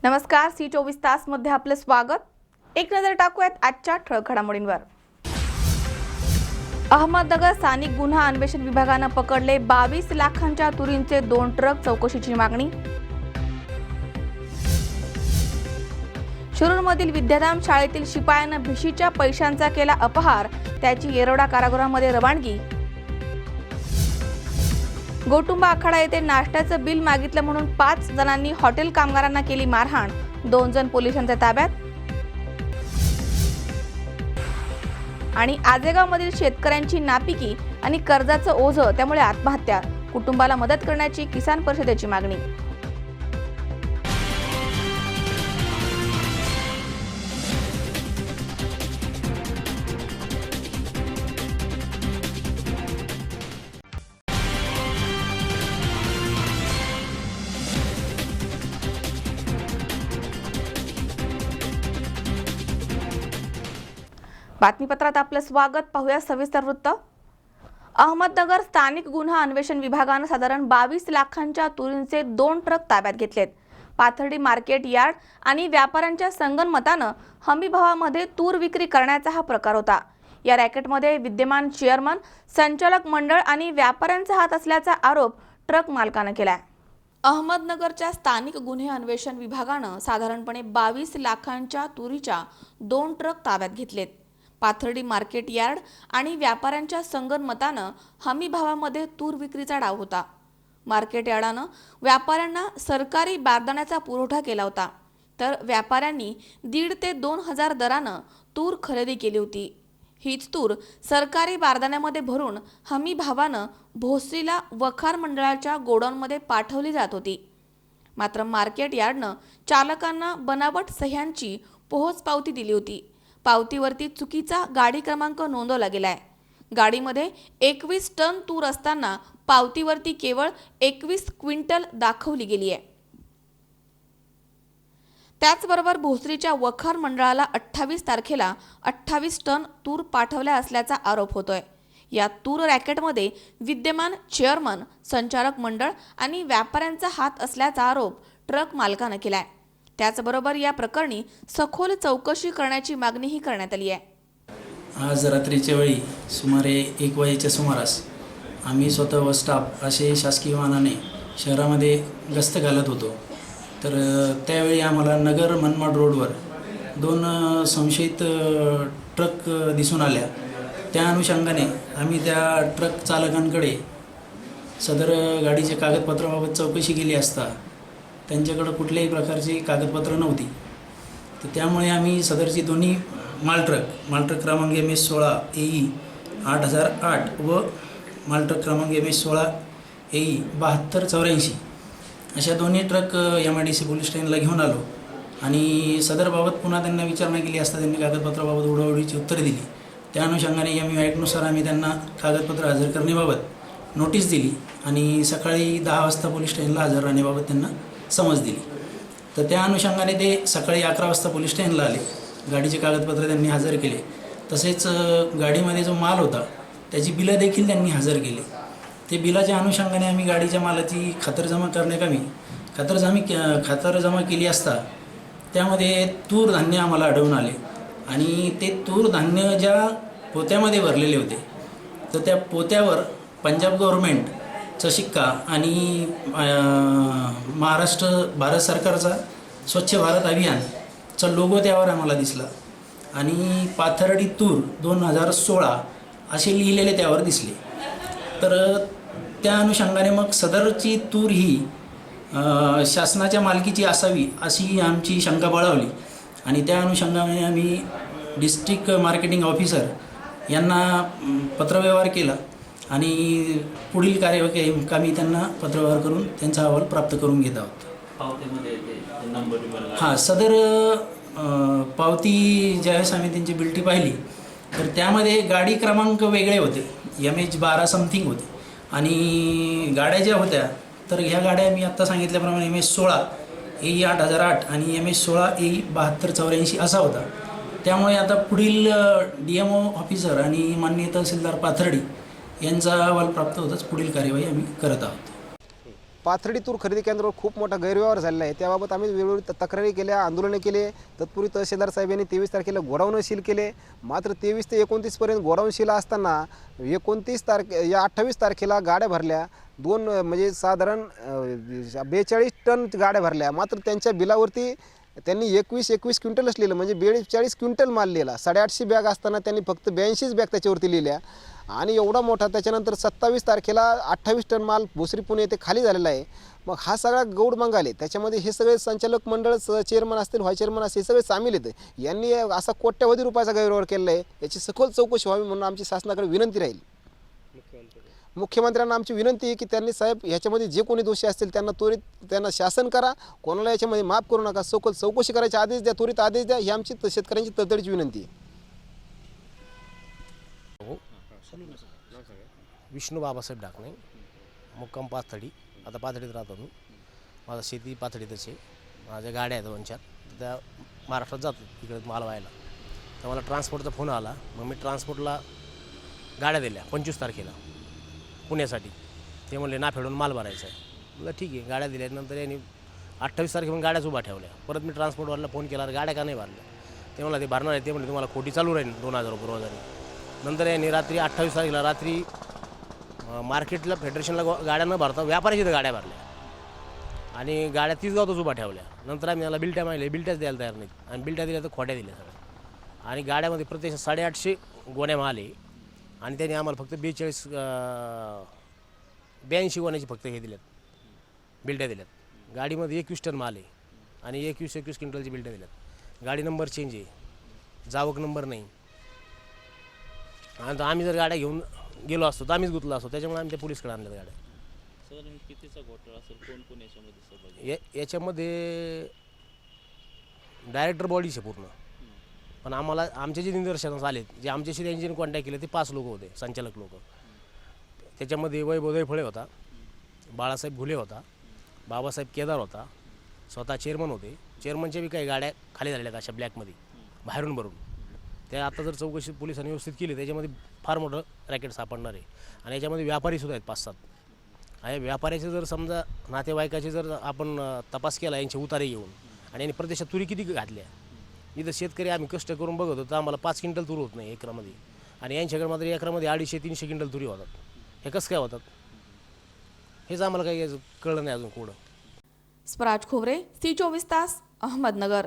नमस्कार, C24 तास मध्ये आपले स्वागत। एक नजर टाकूयात आजच्या ठळक घडामोडींवर। अहमदनगर स्थानिक गुन्हा अन्वेषण विभागाने पकडले 22 लाखांच्या तुरींचे 2 ट्रक, चौकशीची मागणी। शिरूरमधील विद्याधाम शाळेतील शिपायाने भिशीच्या पैशांचा केला अपहार, त्याची येरवडा कारागृहामध्ये रवानगी। गोटुंबा आखाडा येथे नाश्त्याचं बिल मागितलं म्हणून 5 जणांनी हॉटेल कामगारांना केली मारहाण, 2 जण पोलिसांच्या ताब्यात। आणि आजेगावमधील शेतकऱ्यांची नापिकी आणि कर्जाचं ओझं, त्यामुळे आत्महत्या, कुटुंबाला मदत करण्याची किसान परिषदेची मागणी। बातमीपत्रात आपलं स्वागत। पाहूया सविस्तर वृत्त। अहमदनगर स्थानिक गुन्हा अन्वेषण विभागाने साधारण 22 लाखांच्या तुरींचे 2 ट्रक ताब्यात घेतलेत। पाथर्डी मार्केट यार्ड आणि व्यापाऱ्यांच्या संगनमताने हमी भावामध्ये तूर विक्री करण्याचा हा प्रकार होता। या रॅकेटमध्ये विद्यमान चेअरमन, संचालक मंडळ आणि व्यापाऱ्यांचा हात असल्याचा आरोप ट्रक मालकाने केलाय। अहमदनगरच्या स्थानिक गुन्हे अन्वेषण विभागाने साधारणपणे 22 लाखांच्या तुरीच्या 2 ट्रक ताब्यात घेतलेत। पाथर्डी मार्केट यार्ड आणि व्यापाऱ्यांच्या संगनमताने हमी भावामध्ये तूर विक्रीचा डाव होता। मार्केट यार्डाने व्यापाऱ्यांना सरकारी बारदाण्याचा पुरवठा केला होता, तर व्यापाऱ्यांनी 1,500 ते 2,000 दराने तूर खरेदी केली होती। हीच तूर सरकारी बारदाण्यामध्ये भरून हमी भावाने भोसरीला वखार मंडळाच्या गोडाऊनमध्ये पाठवली जात होती। मात्र मार्केट यार्डने चालकांना बनावट सह्यांची पोहोच पावती दिली होती। पावतीवरती चुकीचा गाडी क्रमांक नोंदवला गेलाय। गाडीमध्ये 21 टन तूर असताना पावतीवरती केवळ 21 क्विंटल दाखवली गेली आहे। त्याचबरोबर भोसरीच्या वखार मंडळाला 28 तारखेला 28 टन तूर पाठवल्या असल्याचा आरोप होतोय। या तूर रॅकेटमध्ये विद्यमान चेअरमन, संचालक मंडळ आणि व्यापाऱ्यांचा हात असल्याचा आरोप ट्रक मालकाने केलाय। त्याचबरोबर या प्रकरणी सखोल चौकशी करण्याची मागणीही करण्यात आली आहे। आज रात्रीच्या वेळी सुमारे 1 वाजेच्या सुमारास आम्ही स्वतः व स्टाफ असे शासकीय वाहनाने शहरामध्ये गस्त घालत होतो। तर त्यावेळी आम्हाला नगर मनमाड रोडवर 2 संशयित ट्रक दिसून आल्या। त्या अनुषंगाने आम्ही त्या ट्रक चालकांकडे सदर गाडीच्या कागदपत्राबाबत चौकशी केली असता त्यांच्याकडे कुठल्याही प्रकारची कागदपत्र नव्हती। तर त्यामुळे आम्ही सदरची दोन्ही मालट्रक क्रमांक MS16 AE 8008 व मालट्रक क्रमांक MS16 AE 7284 अशा दोन्ही ट्रक MIDC पोलीस स्टेशनला घेऊन आलो आणि सदरबाबत पुन्हा त्यांना विचारणा केली असता त्यांनी कागदपत्राबाबत उडवाउडवीची उत्तरे दिली। त्या अनुषंगाने MU ॲक्टनुसार आम्ही त्यांना कागदपत्र हजर करण्याबाबत नोटीस दिली आणि सकाळी 10 वाजता पोलीस स्टेशनला हजर राहण्याबाबत त्यांना समज दिली। तर त्या अनुषंगाने ते सकाळी 11 वाजता पोलीस स्टेशनला आले। गाडीचे कागदपत्र त्यांनी हजर केले, तसेच गाडीमध्ये जो माल होता त्याची बिलं देखील त्यांनी हजर केली। ते बिलाच्या अनुषंगाने आम्ही गाडीच्या मालाची खातरजमा करण्याकामी खातरजमा केली असता त्यामध्ये तूर धान्य आम्हाला आढळून आले आणि ते तूर धान्य ज्या पोत्यामध्ये भरलेले होते तर त्या पोत्यावर पंजाब गव्हर्नमेंटचा शिक्का आणि महाराष्ट्र भारत सरकारचा स्वच्छ भारत अभियानचा लोगो त्यावर आम्हाला दिसला आणि पाथर्डी तूर 2016 असे लिहिलेले त्यावर दिसले। तर त्या अनुषंगाने मग सदरची तूर ही शासनाच्या मालकीची असावी अशी आमची शंका बळावली आणि त्या अनुषंगाने आम्ही डिस्ट्रिक्ट मार्केटिंग ऑफिसर यांना पत्रव्यवहार केला आणि पुढील कार्यवाही त्यांना पत्रव्यवहार करून त्यांचा अहवाल प्राप्त करून घेत आहोत। हां, सदर पावती ज्यावेळेस आम्ही त्यांची बिल्टी पाहिली तर त्यामध्ये गाडी क्रमांक वेगळे होते, MH12 समथिंग होते आणि गाड्या ज्या होत्या तर ह्या गाड्या मी आत्ता सांगितल्याप्रमाणे MS16 AE 8008 आणि MS16 AE 7284 असा होता। त्यामुळे आता पुढील DMO ऑफिसर आणि माननीय तहसीलदार पाथर्डी यांचा अहवाल प्राप्त होताच पुढील कार्यवाही आम्ही करत आहोत। पाथर्डी तूर खरेदी केंद्रावर खूप मोठा गैरव्यवहार झालेला आहे. त्याबाबत आम्ही वेळोवेळी तक्रारी केल्या, आंदोलने केले. तत्पूर्वी तहसीलदार साहेबांनी 23 तारखेला गोडाऊन सील केले. मात्र 23 ते 29 पर्यंत गोडाऊन सील असताना 28 तारखेला गाड्या भरल्या. म्हणजे साधारण 42 टन गाड्या भरल्या. मात्र त्यांच्या बिलावरती त्यांनी 21 क्विंटलच लिहिलं, म्हणजे 42 क्विंटल माल लिहिला. 850 बॅग असताना त्यांनी फक्त 82 बॅग त्याच्यावरती लिहिल्या. आणि एवढा मोठा त्याच्यानंतर 27 तारखेला 28 टन माल भोसरी पुणे येथे खाली झालेला आहे. मग हा सगळा गौड मंगाले, त्याच्यामध्ये हे सगळे संचालक मंडळ, चेअरमन असतील, व्हाईस चेअरमन असतील, हे सगळे सामील आहेत. यांनी असा कोट्यवधी रुपयाचा गैरव्यवहार केलेला आहे. याची सखोल चौकशी व्हावी म्हणून आमची शासनाकडे विनंती राहील. मुख्यमंत्र्यांना आमची विनंती आहे की त्यांनी साहेब ह्याच्यामध्ये जे कोणी दोषी असतील त्यांना शासन करा, कोणाला याच्यामध्ये माफ करू नका, सखोल चौकशी करायचे आदेश द्या, त्वरित आदेश द्या, ही आमची शेतकऱ्यांची तडजोडीची विनंती आहे. विष्णू बाबासाहेब डाकणे, मुक्काम पाथर्डी. आता पाथर्डीत राहतो मी. माझा शेती पाथर्डीतच आहे. माझ्या गाड्या आहेत 2-4, त्या महाराष्ट्रात जातो तिकडे माल व्हायला. तर मला ट्रान्सपोर्टचा फोन आला. मग मी ट्रान्सपोर्टला गाड्या दिल्या 25 तारखेला पुण्यासाठी. ते म्हणले ना फेडून माल भरायचा आहे. म्हटलं ठीक आहे. गाड्या दिल्यानंतर यांनी 28 तारखेला गाड्याच उभा ठेवल्या. परत मी ट्रान्सपोर्टवाल्याला फोन केला, गाड्या का नाही भरल्या? ते मला ते भरणार आहे. ते म्हणले तुम्हाला खोटी चालू राहील 2000 रुपये रोजाने. नंतर यांनी रात्री 28 तारखेला रात्री मार्केटला फेडरेशनला गाड्या न भरता व्यापाऱ्याची तर गाड्या भरल्या आणि गाड्या 30 गावातच उभा ठेवल्या. नंतर आम्ही त्याला बिलट्या मागल्या, बिलट्याच द्यायला तयार नाहीत आणि बिलट्या दिल्या तर खोट्या दिल्या सगळ्या. आणि गाड्यामध्ये प्रत्यक्ष 850 गोण्या माल आहे आणि त्यांनी आम्हाला फक्त 82 गोण्याची फक्त हे दिल्यात, बिलट्या दिल्यात. गाडीमध्ये 21 टन माल आहे आणि 21 क्विंटलची बिलट्या दिल्यात. गाडी नंबर चेंज आहे, जावक नंबर नाही. आणि आम्ही जर गाड्या घेऊन गेलो असतो तर आम्हीच गुंतलो असतो. त्याच्यामुळे आम्ही त्या पोलीसकडे आणल्या गाड्या. साधारण कितीचा घोटाळा असेल, कोण कोण याच्यामध्ये सहभागी? याच्यामध्ये डायरेक्टर बॉडीचे पूर्ण. पण आम्हाला आमचे जे निदर्शनास आले, जे आमच्याशी त्यांच्याने कॉन्टॅक्ट केले, ते 5 लोक होते, संचालक लोक. त्याच्यामध्ये वैभव दैफळे होता, बाळासाहेब घुले होता, बाबासाहेब केदार होता, स्वतः चेअरमन होते. चेअरमनच्या बी काही गाड्या खाली झालेल्या आहेत अशा ब्लॅकमध्ये बाहेरून भरून. त्या आता जर चौकशी पोलिसांनी व्यवस्थित केली त्याच्यामध्ये फार मोठं रॅकेट सापडणार आहे. आणि याच्यामध्ये व्यापारीसुद्धा आहेत 5-7. आणि व्यापाऱ्याचे जर समजा नातेवाईकाचे जर आपण तपास केला यांचे उतारे घेऊन, आणि यांनी प्रदेशात तुरी किती घातल्या. इथं शेतकरी आम्ही कष्ट करून बघत होतो, आम्हाला 5 क्विंटल तूर होत नाही एकरामध्ये, आणि यांच्याकडे मात्र एकरामध्ये 250-300 क्विंटल तुरी होतात. हे कसं काय होतात हेच आम्हाला काही कळलं नाही अजून कुठं. स्वराज खोबरे, C24 तास, अहमदनगर.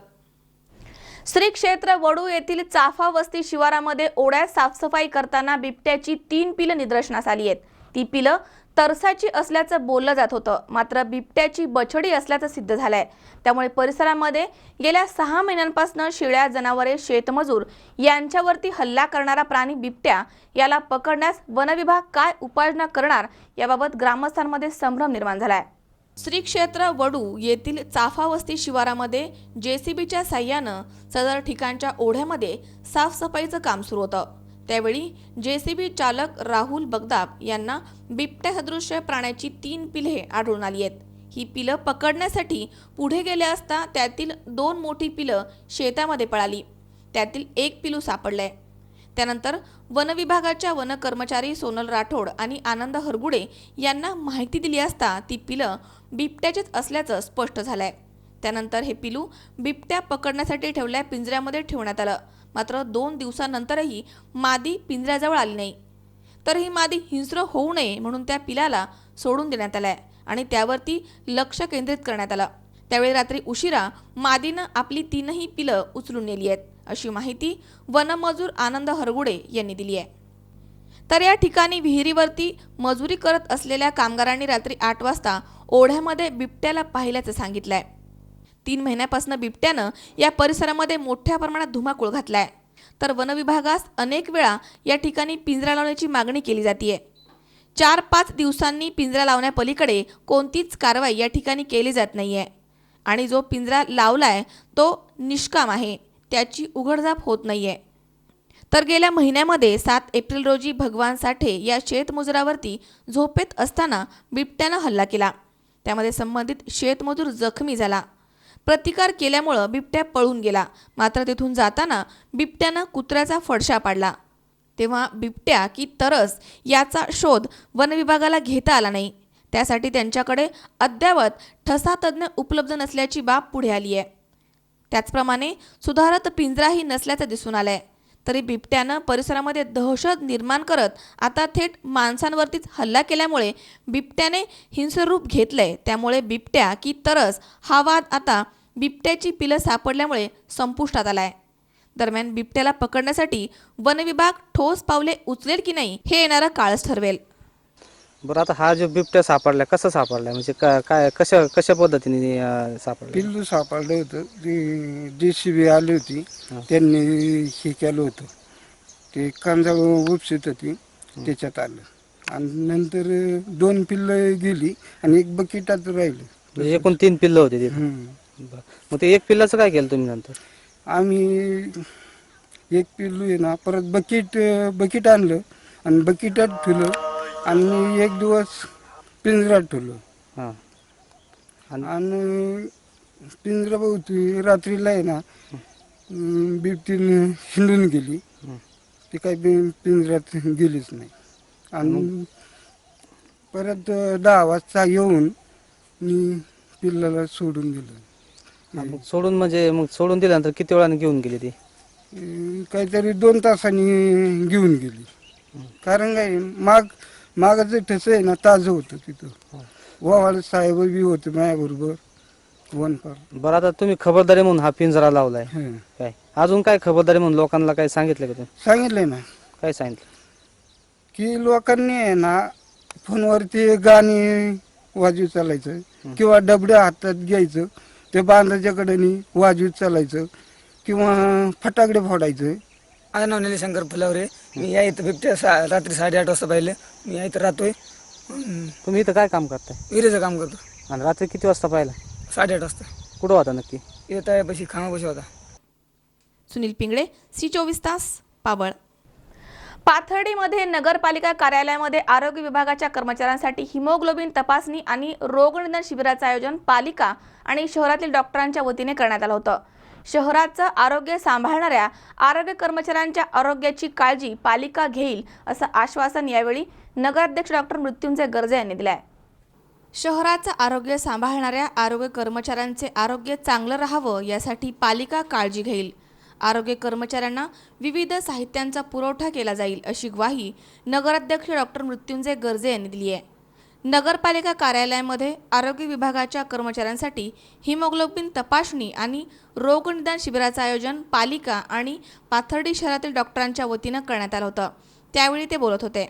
श्री क्षेत्र वडू येथील चाफा वस्ती शिवारामध्ये ओढ्यात साफसफाई करताना बिबट्याची 3 पिलं निदर्शनास आली आहेत. ती पिलं तरसाची असल्याचं बोललं जात होतं, मात्र बिबट्याची बछडी असल्याचं सिद्ध झालंय. त्यामुळे परिसरामध्ये गेल्या 6 महिन्यांपासून शेळ्या, जनावरे, शेतमजूर यांच्यावरती हल्ला करणारा प्राणी बिबट्या याला पकडण्यास वनविभाग काय उपाययोजना करणार याबाबत ग्रामस्थांमध्ये संभ्रम निर्माण झालाय. श्री क्षेत्र वडू येथील चाफा वस्ती शिवारामध्ये JCBच्या साह्यानं सदर ठिकाणच्या ओढ्यामध्ये साफसफाईचं काम सुरू होतं. त्यावेळी JCB चालक राहुल बगदाब यांना बिबट्या सदृश्य प्राण्याची 3 पिले आढळून आली आहेत. ही पिलं पकडण्यासाठी पुढे गेले असता त्यातील 2 मोठी पिलं शेतामध्ये पळाली. त्यातील 1 पिलू सापडलंय. त्यानंतर वनविभागाच्या वन कर्मचारी सोनल राठोड आणि आनंद हरगुडे यांना माहिती दिली असता ती पिलं बिबट्याचीच असल्याचं स्पष्ट झालंय. त्यानंतर हे पिलू बिबट्या पकडण्यासाठी ठेवल्या पिंजऱ्यामध्ये ठेवण्यात आलं. मात्र 2 दिवसानंतरही मादी पिंजऱ्याजवळ आली नाही. तर ही मादी हिंस्र होऊ नये म्हणून त्या पिलाला सोडून देण्यात आलाय आणि त्यावरती लक्ष केंद्रित करण्यात आलं. त्यावेळी रात्री उशिरा मादीनं आपली 3ही पिलं उचलून नेली आहेत, अशी माहिती वनमजूर आनंद हरगुडे यांनी दिली आहे. तर या ठिकाणी विहिरीवरती मजुरी करत असलेल्या कामगारांनी रात्री 8 वाजता ओढ्यामध्ये बिबट्याला पाहिल्याचं सांगितलंय. 3 महिन्यापासून बिबट्यानं या परिसरामध्ये मोठ्या प्रमाणात धुमाकूळ घातलाय. तर वनविभागास अनेक वेळा या ठिकाणी पिंजरा लावण्याची मागणी केली जाते. 4-5 दिवसांनी पिंजरा लावण्यापलीकडे कोणतीच कारवाई या ठिकाणी केली जात नाहीये आणि जो पिंजरा लावलाय तो निष्काम आहे, त्याची उघडझाप होत नाहीये. तर गेल्या महिन्यामध्ये 7 एप्रिल रोजी भगवान साठे या शेतमजुरावरती झोपेत असताना बिबट्यानं हल्ला केला. त्यामध्ये संबंधित शेतमजूर जखमी झाला. प्रतिकार केल्यामुळं बिबट्या पळून गेला. मात्र तिथून जाताना बिबट्यानं कुत्र्याचा फडशा पाडला. तेव्हा बिबट्या की तरस याचा शोध वनविभागाला घेता आला नाही. त्यासाठी त्यांच्याकडे अद्यावत ठसा तज्ज्ञ उपलब्ध नसल्याची बाब पुढे आली आहे. त्याचप्रमाणे सुधारत पिंजराही नसल्याचं दिसून आलंय. तरी बिबट्यानं परिसरामध्ये दहशत निर्माण करत आता थेट माणसांवरतीच हल्ला केल्यामुळे बिबट्याने हिंसरूप घेतलंय. त्यामुळे बिबट्या की तरस हा वाद आता बिबट्याची पिलं सापडल्यामुळे संपुष्टात आलाय. दरम्यान बिबट्याला पकडण्यासाठी वन विभाग ठोस पावले उचलेल की नाही हे येणारा काळच ठरवेल. बरं, आता हा जो बिबट्या सापडला कसा सापडला, म्हणजे काय कशा पद्धतीने सापडला? पिल्लू सापडलं होतं. ती JCB आली होती, त्यांनी हे केलं होतं. ते कांदा उपसित होती, त्याच्यात आलं आणि नंतर 2 पिल्लं गेली आणि एक बकेटात राहिलं. म्हणजे एकूण 3 पिल्लं होते तिथे. बरं. मग ते एक पिल्लाचं काय केलं तुम्ही नंतर? आम्ही एक पिल्लू आहे ना परत बकेट आणलं आणि बकेटात ठेवलं आणि एक दिवस पिंजऱ्यात ठेवलं. हां. आणि पिंजऱ्याभोवती रात्रीला आहे ना बिबटीने हिंडून गेली. ती काही पिंजऱ्यात गेलीच नाही. आणि परत 10 वाजता येऊन मी पिल्लाला सोडून दिलं. मग सोडून दिल्यानंतर किती वेळाने घेऊन गेली ती? काहीतरी 2 तासांनी घेऊन गेली. कारण काय मागाचं ठसं आहे ना ताजं होतं तिथं. वावाळ साहेब बी होते माझ्याबरोबर वनपाल. बरं, आता तुम्ही खबरदारी म्हणून हा पिंजरा लावलाय, काय अजून काय खबरदारी म्हणून लोकांना काय सांगितलं का तुम्ही? सांगितलंय ना काय सांगितलं? की लोकांनी आहे ना फोनवरती गाणी वाजवीत चालायचं किंवा डबड्या हातात घ्यायचं, ते बांधाच्या कडेनी वाजवीत चालायचं किंवा फटाकडे फोडायचं. माझं नाव निलेशंकर फुलावरे. मी या इथं बिबट्या रात्री 8:30 वाजता पाहिलं. मी या इथं राहतोय. तुम्ही इथं काय काम करताय विहिरीचं काम करतो. आणि रात्री किती वाजता पाहिला? 8:30 वाजता. कुठं होता नक्की? येत आहे पशी खामापाशी होता. सुनील पिंगळे, C24 तास, पाबळ. पाथर्डीमध्ये नगरपालिका कार्यालयामध्ये आरोग्य विभागाच्या कर्मचाऱ्यांसाठी हिमोग्लोबिन तपासणी आणि रोगनिदान शिबिराचं आयोजन पालिका आणि शहरातील डॉक्टरांच्या वतीने करण्यात आलं होतं. शहराचं आरोग्य सांभाळणाऱ्या आरोग्य कर्मचाऱ्यांच्या आरोग्याची काळजी पालिका घेईल असं आश्वासन यावेळी नगराध्यक्ष डॉक्टर मृत्युंजय गर्जे यांनी दिलं आहे. शहराचं आरोग्य सांभाळणाऱ्या आरोग्य कर्मचाऱ्यांचे आरोग्य चांगलं राहावं यासाठी पालिका काळजी घेईल. आरोग्य कर्मचाऱ्यांना विविध साहित्यांचा पुरवठा केला जाईल अशी ग्वाही नगराध्यक्ष डॉक्टर मृत्युंजय गर्जे यांनी दिली आहे. नगरपालिका कार्यालयामध्ये आरोग्य विभागाच्या कर्मचाऱ्यांसाठी हिमोग्लोबिन तपासणी आणि रोगनिदान शिबिराचं आयोजन पालिका आणि पाथर्डी शहरातील डॉक्टरांच्या वतीनं करण्यात आलं होतं. त्यावेळी ते बोलत होते.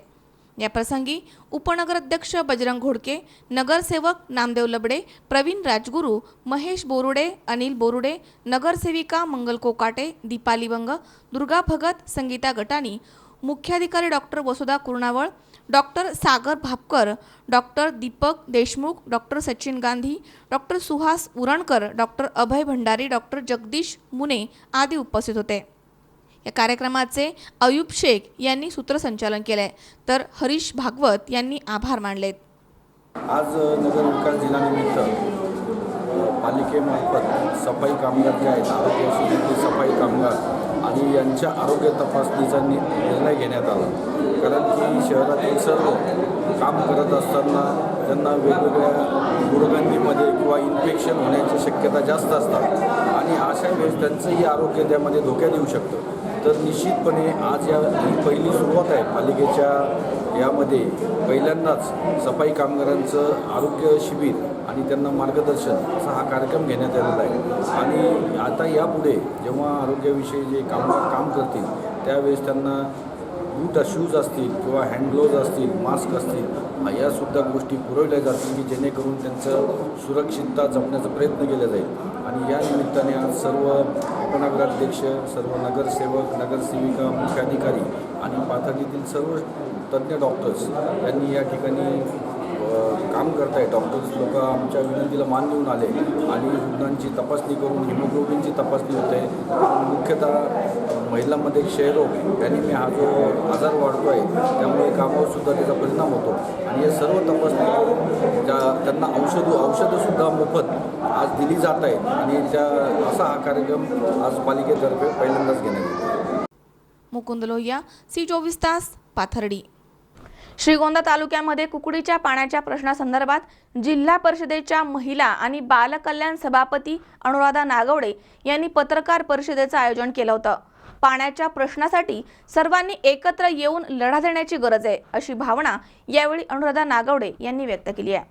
याप्रसंगी उपनगराध्यक्ष बजरंग घोडके, नगरसेवक नामदेव लबडे, प्रवीण राजगुरू, महेश बोरुडे, अनिल बोरुडे, नगरसेविका मंगल कोकाटे, दीपाली बंग, दुर्गा भगत, संगीता गटानी, मुख्याधिकारी doctor Vasudha Kurnaval, doctor Sagar Bhapkar, doctor Deepak Deshmukh, doctor Sachin Gandhi, doctor Suhas Urankar, doctor Abhay Bhandari, doctor Jagdish Mune आदी उपस्थित होते. या कार्यक्रमाचे अयूब शेख यांनी सूत्रसंचालन केले, तर हरीश भागवत यांनी आभार मानलेत. आज नगर विकास दिनानिमित्त पालिकेमार्फत सफाई कामगार जे आहेत, आरोग्याशी सफाई कामगार आणि यांच्या आरोग्य तपासणीचा निर्णय घेण्यात आला. कारण की शहरातील सर्व काम करत असताना त्यांना वेगवेगळ्या दुर्गंधीमध्ये किंवा इन्फेक्शन होण्याची शक्यता जास्त असतात आणि अशा वेळेस त्यांचंही आरोग्य त्यामध्ये धोक्यात येऊ शकतं. तर निश्चितपणे आज ही पहिली सुरुवात आहे पालिकेच्या यामध्ये. पहिल्यांदाच सफाई कामगारांचं आरोग्य शिबिर आणि त्यांना मार्गदर्शन असा हा कार्यक्रम घेण्यात आलेला आहे. आणि आता यापुढे जेव्हा आरोग्याविषयी जे कामगार काम करतील त्यावेळेस त्यांना बूट शूज असतील किंवा हँड ग्लोव्ज असतील, मास्क असतील, यासुद्धा गोष्टी पुरवल्या जातील की जेणेकरून त्यांचं सुरक्षितता जपण्याचा प्रयत्न केला जाईल. आणि या निमित्ताने आज सर्व उपनगराध्यक्ष, सर्व नगरसेवक, नगरसेविका, मुख्याधिकारी आणि पाथर्डीतील सर्व तज्ज्ञ डॉक्टर्स यांनी या ठिकाणी काम करत आहे. डॉक्टर्स लोक आमच्या विनंतीला मान देऊन आले आणि रुग्णांची तपासणी करून हिमोग्लोबिनची तपासणी होते. मुख्यतः महिलांमध्ये क्षयरोग याने हा जो आजार वाढतो आहे त्यामुळे कामावरसुद्धा त्याचा परिणाम होतो आणि हे सर्व तपासणी करून त्यांना औषधंसुद्धा मोफत आज दिली जात आहे आणि असा हा कार्यक्रम आज पालिकेतर्फे पहिल्यांदाच घेण्यात येतो. मुकुंद लोहिया, C24 तास, पाथर्डी. श्रीगोंदा तालुक्यामध्ये कुकडीच्या पाण्याच्या प्रश्नासंदर्भात जिल्हा परिषदेच्या महिला आणि बाल कल्याण सभापती अनुराधा नागवडे यांनी पत्रकार परिषदेचं आयोजन केलं होतं. पाण्याच्या प्रश्नासाठी सर्वांनी एकत्र येऊन लढा देण्याची गरज आहे अशी भावना यावेळी अनुराधा नागवडे यांनी व्यक्त केली आहे.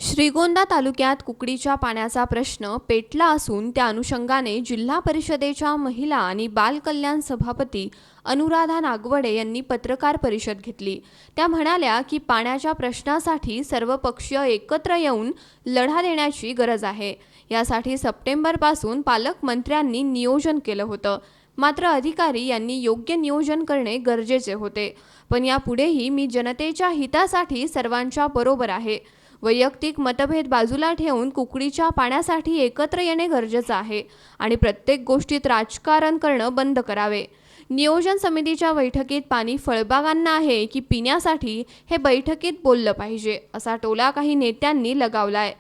श्रीगोंदा तालुक्यात कुकडीच्या पाण्याचा प्रश्न पेटला असून त्या अनुषंगाने जिल्हा परिषदेच्या महिला आणि बाल कल्याण सभापती अनुराधा नागवडे यांनी पत्रकार परिषद घेतली. त्या म्हणाल्या की पाण्याच्या प्रश्नासाठी सर्वपक्षीय एकत्र येऊन लढा देण्याची गरज आहे. यासाठी सप्टेंबरपासून पालकमंत्र्यांनी नियोजन केलं होतं. मात्र अधिकारी यांनी योग्य नियोजन करणे गरजेचे होते. पण यापुढेही मी जनतेच्या हितासाठी सर्वांच्या बरोबर आहे. वैयक्तिक मतभेद बाजूला ठेवून कुकडीच्या पाण्यासाठी एकत्र येणे गरजेचं आहे आणि प्रत्येक गोष्टीत राजकारण करणं बंद करावे. नियोजन समितीच्या बैठकीत पाणी फळबागांना आहे की पिण्यासाठी हे बैठकीत बोललं पाहिजे असा टोला काही नेत्यांनी लगावलाय.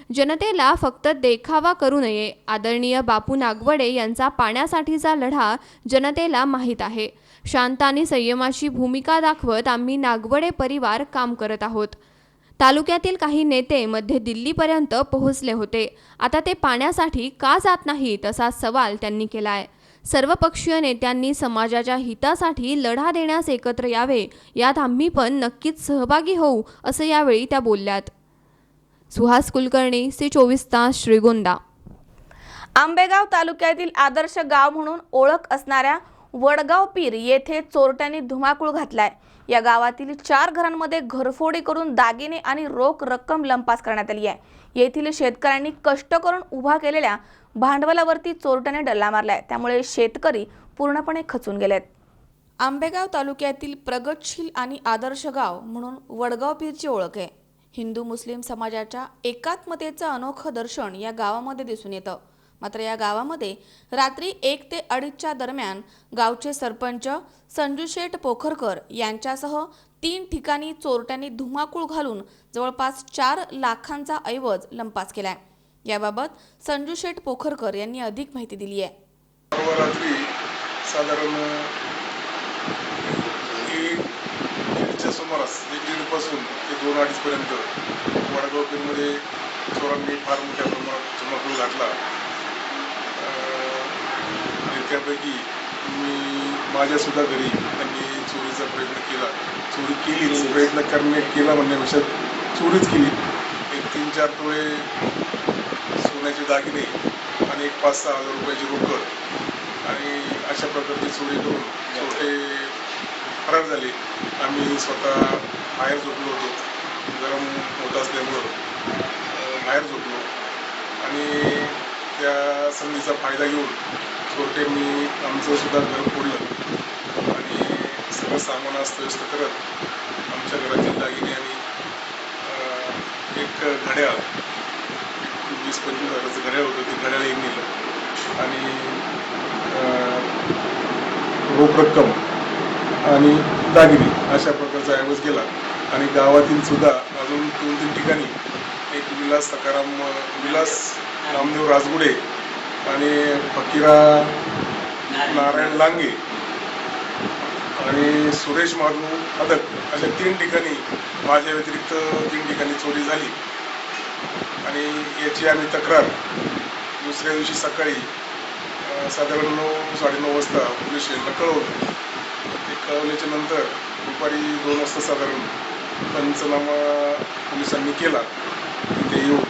जनतेला फक्त देखावा करू नये. आदरणीय बापू नागवडे यांचा पाण्यासाठीचा लढा जनतेला माहीत आहे. शांत आणि संयमाची भूमिका दाखवत आम्ही नागवडे परिवार काम करत आहोत. तालुक्यातील काही नेते मध्ये दिल्लीपर्यंत पोहोचले होते. आता ते पाण्यासाठी का जात नाहीत असा सवाल त्यांनी केला आहे. सर्वपक्षीय नेत्यांनी समाजाच्या हितासाठी लढा देण्यास एकत्र यावे. यात आम्ही पण नक्कीच सहभागी होऊ असं यावेळी त्या बोलल्यात. सुहास कुलकर्णी, C24 तास, श्रीगोंदा. आंबेगाव तालुक्यातील आदर्श गाव म्हणून ओळख असणाऱ्या वडगाव पीर येथे चोरट्यांनी धुमाकूळ घातलाय. या गावातील 4 घरांमध्ये घरफोडी करून दागिने आणि रोख रक्कम लंपास करण्यात आली आहे. येथील शेतकऱ्यांनी कष्ट करून उभा केलेल्या भांडवलावरती चोरट्याने डल्ला मारलाय. त्यामुळे शेतकरी पूर्णपणे खचून गेलेत. आंबेगाव तालुक्यातील प्रगतशील आणि आदर्श गाव म्हणून वडगाव पीरची ओळख आहे. हिंदू मुस्लिम समाजाच्या एकात्मतेचं अनोखं दर्शन या गावामध्ये दिसून येतं. मात्र या गावामध्ये रात्री 1 ते 2:30च्या दरम्यान गावचे सरपंच संजूशेठ पोखरकर यांच्यासह 3 ठिकाणी चोरट्यांनी धुमाकूळ घालून जवळपास 4 लाखांचा ऐवज लंपास केलाय. याबाबत संजूशेठ पोखरकर यांनी अधिक माहिती दिली आहे. रात्री साधारण 1:00च्या सुमारास 1:30 पासून ते 2:30 पर्यंत वडगाव पीरमध्ये चोरांनी फार मोठ्या प्रमाणात धुमाकूळ घातला. त्यापैकी मी माझ्यासुद्धा घरी त्यांनी चोरीचा प्रयत्न केला. चोरी केलीच, प्रयत्न केला म्हणण्यापेक्षा चोरीच केली. एक 3-4 तोळे सोन्याचे दागिने आणि एक 5-6 हजार रुपयाची रोकड आणि अशा प्रकारची चोरी करून चोरटे फरार झाले. आम्ही स्वतः बाहेर झोपलो होतो. गरम होत असल्यामुळं बाहेर झोपलो आणि त्या संधीचा फायदा घेऊन चोरट्यांनी आमचं सुद्धा घर फोडलं आणि सगळं सामान अस्तव्यस्त करत आमच्या घरातील दागिने आणि एक घड्याळ 20-25 हजाराचं घड्याळ होतं. ते घड्याळ एक नेलं आणि रोख रक्कम आणि दागिने अशा प्रकारचा ऐवज केला. आणि गावातील सुद्धा अजून 2-3 ठिकाणी एक विलास नामदेव राजगुडे आणि फकीरा नारायण लांगे आणि सुरेश माधू अदक अशा 3 ठिकाणी माझ्या व्यतिरिक्त 3 ठिकाणी चोरी झाली. आणि याची आम्ही तक्रार दुसऱ्या दिवशी सकाळी साधारण 9-9:30 वाजता पोलीस स्टेशनला कळवलं. ते कळवल्याच्या नंतर दुपारी 2 वाजता साधारण पंचनामा पोलिसांनी केला. तिथे येऊन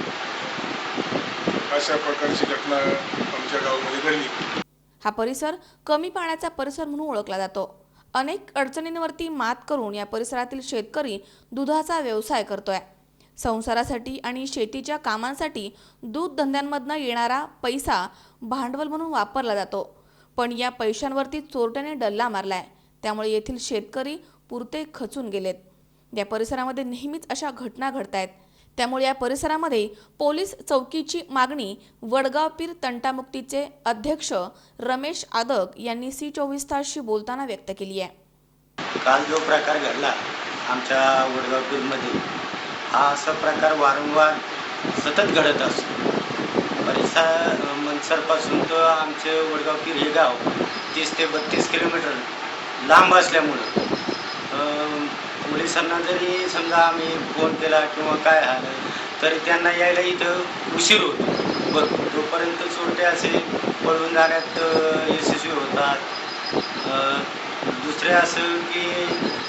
अशा प्रकारची घटना आमच्या गावामध्ये घडली. हा परिसर कमी पाण्याचा परिसर म्हणून ओळखला जातो. अनेक अडचणींवरती मात करून या परिसरातील शेतकरी दुधाचा व्यवसाय करतोय. संसारासाठी आणि शेतीच्या कामांसाठी दूध धंद्यांमधनं येणारा पैसा भांडवल म्हणून वापरला जातो. पण या पैशांवरती चोरट्याने डल्ला मारलाय. त्यामुळे येथील शेतकरी पुरते खचून गेलेत. या परिसरामध्ये नेहमीच अशा घटना घडतायत. त्यामुळे या परिसरामध्ये पोलीस चौकीची मागणी वडगाव पीर तंटामुक्तीचे अध्यक्ष रमेश आदक यांनी C24 तासशी बोलताना व्यक्त केली आहे. काल जो प्रकार घडला आमच्या वडगाव पीरमध्ये हा असा प्रकार वारंवार सतत घडत असतो. मनसरपासून तर आमचे वडगाव पीर हे गाव 30 ते 32 किलोमीटर लांब असल्यामुळं पुढे पोलिसांना जरी समजा आम्ही फोन केला किंवा काय आलं तरी त्यांना यायला इथं उशीर होतो भरपूर. जोपर्यंत चोरटे असे पळून जाण्यात यशस्वी होतात. दुसरे असं की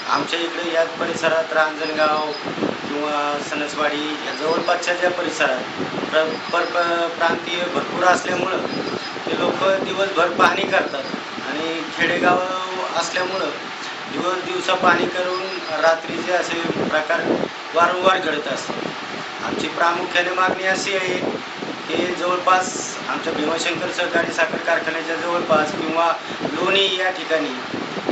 आमच्या इकडे याच परिसरात रांजणगाव किंवा सणसवाडी या जवळपासच्या ज्या परिसरात प्रांतीय भरपूर असल्यामुळं ते लोक दिवसभर पाहणी करतात आणि खेडेगाव असल्यामुळं दिवसा पाणी करून रात्रीचे असे प्रकार वारंवार घडत असतात. आमची प्रामुख्याने मागणी अशी आहे की जवळपास आमच्या भीमाशंकर सहकारी साखर कारखान्याच्या जवळपास किंवा लोणी या ठिकाणी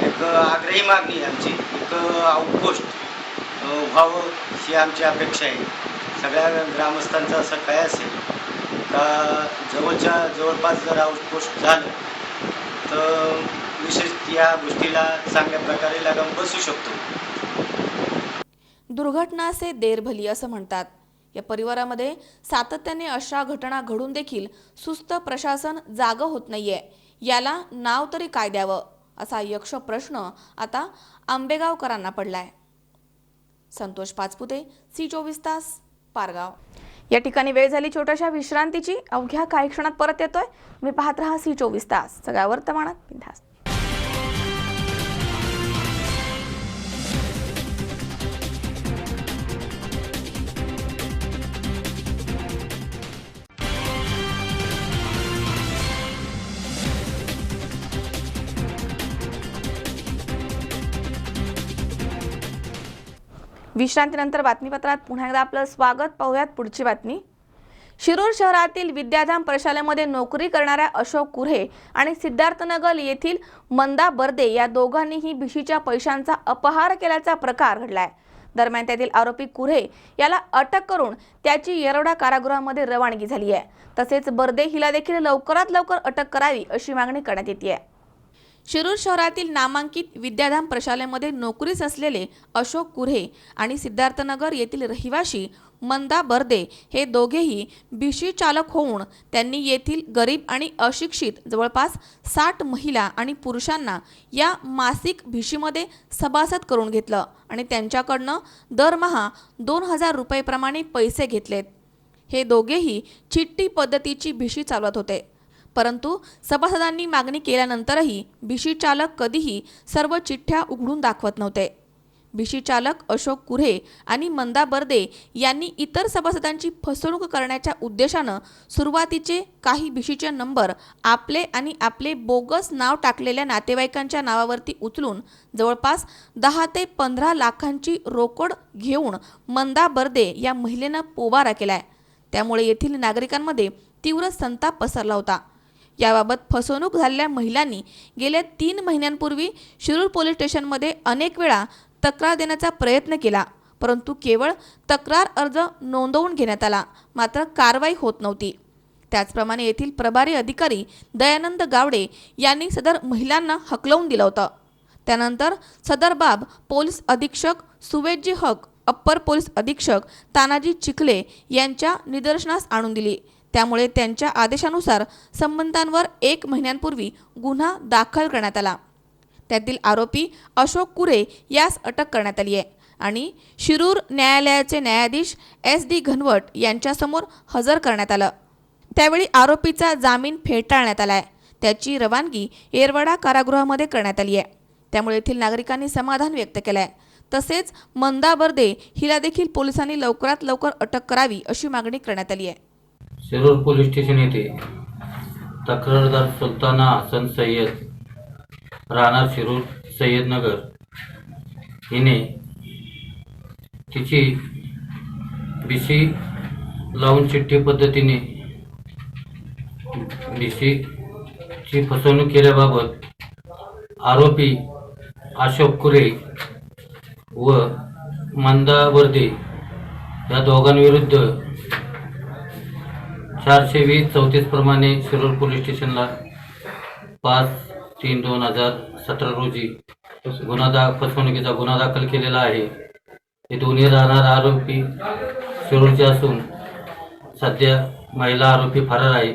एक आग्रही मागणी आहे आमची, एक आउटपोस्ट व्हावं ही आमची अपेक्षा आहे. सगळ्या ग्रामस्थांचं असं काय असेल का जवळपास जर आउटपोस्ट झालं तर विशेष या गोष्टीला चांगल्या प्रकारे लगाम बसू शकतो. दुर्घटना से देर भली असं म्हणतात. या परिवारामध्ये सातत्याने अशा घटना घडून देखील सुस्त प्रशासन जागं होत नाहीये. याला नाव तरी काय द्यावं असा यक्ष प्रश्न आता आंबेगावकरांना पडलाय. संतोष पाचपुते, C24 तास, पारगाव. या ठिकाणी वेळ झाली छोट्याशा विश्रांतीची. अवघ्या काही क्षणात परत येतोय. मी पाहत रहा C24 तास, सगळ्या वर्तमानात बिनधास्त. विश्रांतीनंतर बातमीपत्रात पुन्हा एकदा आपलं स्वागत. पाहूयात पुढची बातमी. शिरूर शहरातील विद्याधाम प्रशालेमध्ये नोकरी करणाऱ्या अशोक कुऱ्हे आणि सिद्धार्थनगर येथील मंदा बर्दे या दोघांनीही भिशीच्या पैशांचा अपहार केल्याचा प्रकार घडलाय. दरम्यान त्यातील आरोपी कुऱ्हे याला अटक करून त्याची येरवडा कारागृहामध्ये रवानगी झाली आहे. तसेच बर्दे हिला देखील लवकरात लवकर अटक करावी अशी मागणी करण्यात येते. शिरूर शहरातील नामांकित विद्याधाम प्रशालेमध्ये नोकरीस असलेले अशोक कुऱ्हे आणि सिद्धार्थनगर येथील रहिवाशी मंदा बर्दे हे दोघेही भिशी चालक होऊन त्यांनी येथील गरीब आणि अशिक्षित जवळपास 60 महिला आणि पुरुषांना या मासिक भिशीमध्ये सभासद करून घेतलं आणि त्यांच्याकडनं दरमहा 2000 रुपये प्रमाणे पैसे घेतलेत. हे दोघेही चिठ्ठी पद्धतीची भिशी चालवत होते. परंतु सभासदांनी मागणी केल्यानंतरही भिशी चालक कधीही सर्व चिठ्ठ्या उघडून दाखवत नव्हते. भिशी चालक अशोक कुऱ्हे आणि मंदा बर्दे यांनी इतर सभासदांची फसवणूक करण्याच्या उद्देशानं सुरुवातीचे काही भिशीचे नंबर आपले आणि आपले बोगस नाव टाकलेल्या नातेवाईकांच्या नावावरती उचलून जवळपास 10 ते 15 लाखांची रोकड घेऊन मंदा बर्दे या महिलेनं पोबारा केलाय. त्यामुळे येथील नागरिकांमध्ये तीव्र संताप पसरला होता. याबाबत फसवणूक झालेल्या महिलांनी गेल्या 3 महिन्यांपूर्वी शिरूर पोलीस स्टेशनमध्ये अनेक वेळा तक्रार देण्याचा प्रयत्न केला, परंतु केवळ तक्रार अर्ज नोंदवून घेण्यात आला, मात्र कारवाई होत नव्हती. त्याचप्रमाणे येथील प्रभारी अधिकारी दयानंद गावडे यांनी सदर महिलांना हकलवून दिलं होतं. त्यानंतर सदर बाब पोलीस अधीक्षक सुवेजी हक, अप्पर पोलीस अधीक्षक तानाजी चिखले यांच्या निदर्शनास आणून दिली. त्यामुळे त्यांच्या आदेशानुसार संबंधांवर 1 महिन्यांपूर्वी गुन्हा दाखल करण्यात आला. त्यातील आरोपी अशोक कुऱ्हे यास अटक करण्यात आली आहे आणि शिरूर न्यायालयाचे न्यायाधीश SD घनवट यांच्यासमोर हजर करण्यात आलं. त्यावेळी आरोपीचा जामीन फेटाळण्यात आलाय. त्याची रवानगी येरवडा कारागृहामध्ये करण्यात आली आहे. त्यामुळे येथील नागरिकांनी समाधान व्यक्त केलं आहे. तसेच मंदा बर्दे हिला देखील पोलिसांनी लवकरात लवकर अटक करावी अशी मागणी करण्यात आली आहे. शिरूर पोलीस स्टेशन येथे तक्रारदार सुलताना हसन सय्यद राहणार शिरूर सय्यदनगर हिने तिची भिशी लावून चिठ्ठी पद्धतीने भिशीची फसवणूक केल्याबाबत आरोपी अशोक कुऱ्हे व मंदा बर्दे या दोघांविरुद्ध 420-34 प्रमाणे शिरूर पोलीस स्टेशनला 5/3/2017 रोजी फसवणुकीचा गुन्हा दाखल केलेला आहे. हे दोन्ही राहणार आरोपी शिरूरचे असून सध्या महिला आरोपी फरार आहे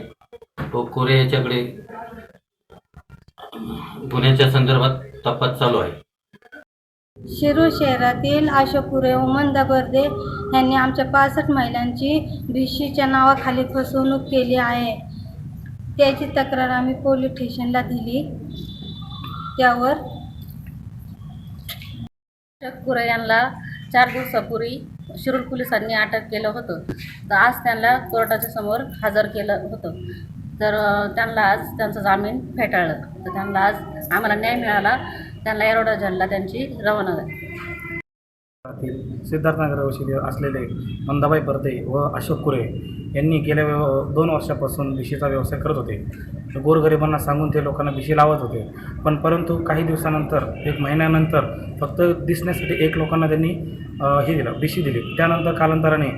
व कुऱ्हे याच्याकडे गुन्ह्याच्या संदर्भात तपास चालू आहे. शिरूर शहरातील अशोक कुरे व मंदा बर्दे यांनी आमच्या 65 महिलांची भिशीच्या नावाखाली फसवणूक केली आहे. त्याची तक्रार आम्ही पोलीस स्टेशनला दिली. त्यावर अशोक कुरे यांना 4 दिवसापूर्वी शिरूर पोलिसांनी अटक केलं होतं. तर आज त्यांना कोर्टाच्या समोर हजर केलं होतं. तर त्यांना आज त्यांचा जामीन फेटाळलं. तर त्यांना आज आम्हाला न्याय मिळाला. त्यांना येरवडा जेलला त्यांची रवाना झाली. सिद्धार्थनगर वशिले असलेले मंदाबाई बर्दे व अशोक कुरे यांनी गेल्या 2 वर्षापासून भिशीचा व्यवसाय करत होते. गोरगरिबांना सांगून ते लोकांना भिशी लावत होते. परंतु काही दिवसानंतर 1 महिन्यानंतर फक्त दिसण्यासाठी 1 लोकांना त्यांनी हे दिलं, भिशी दिली. त्यानंतर कालांतराने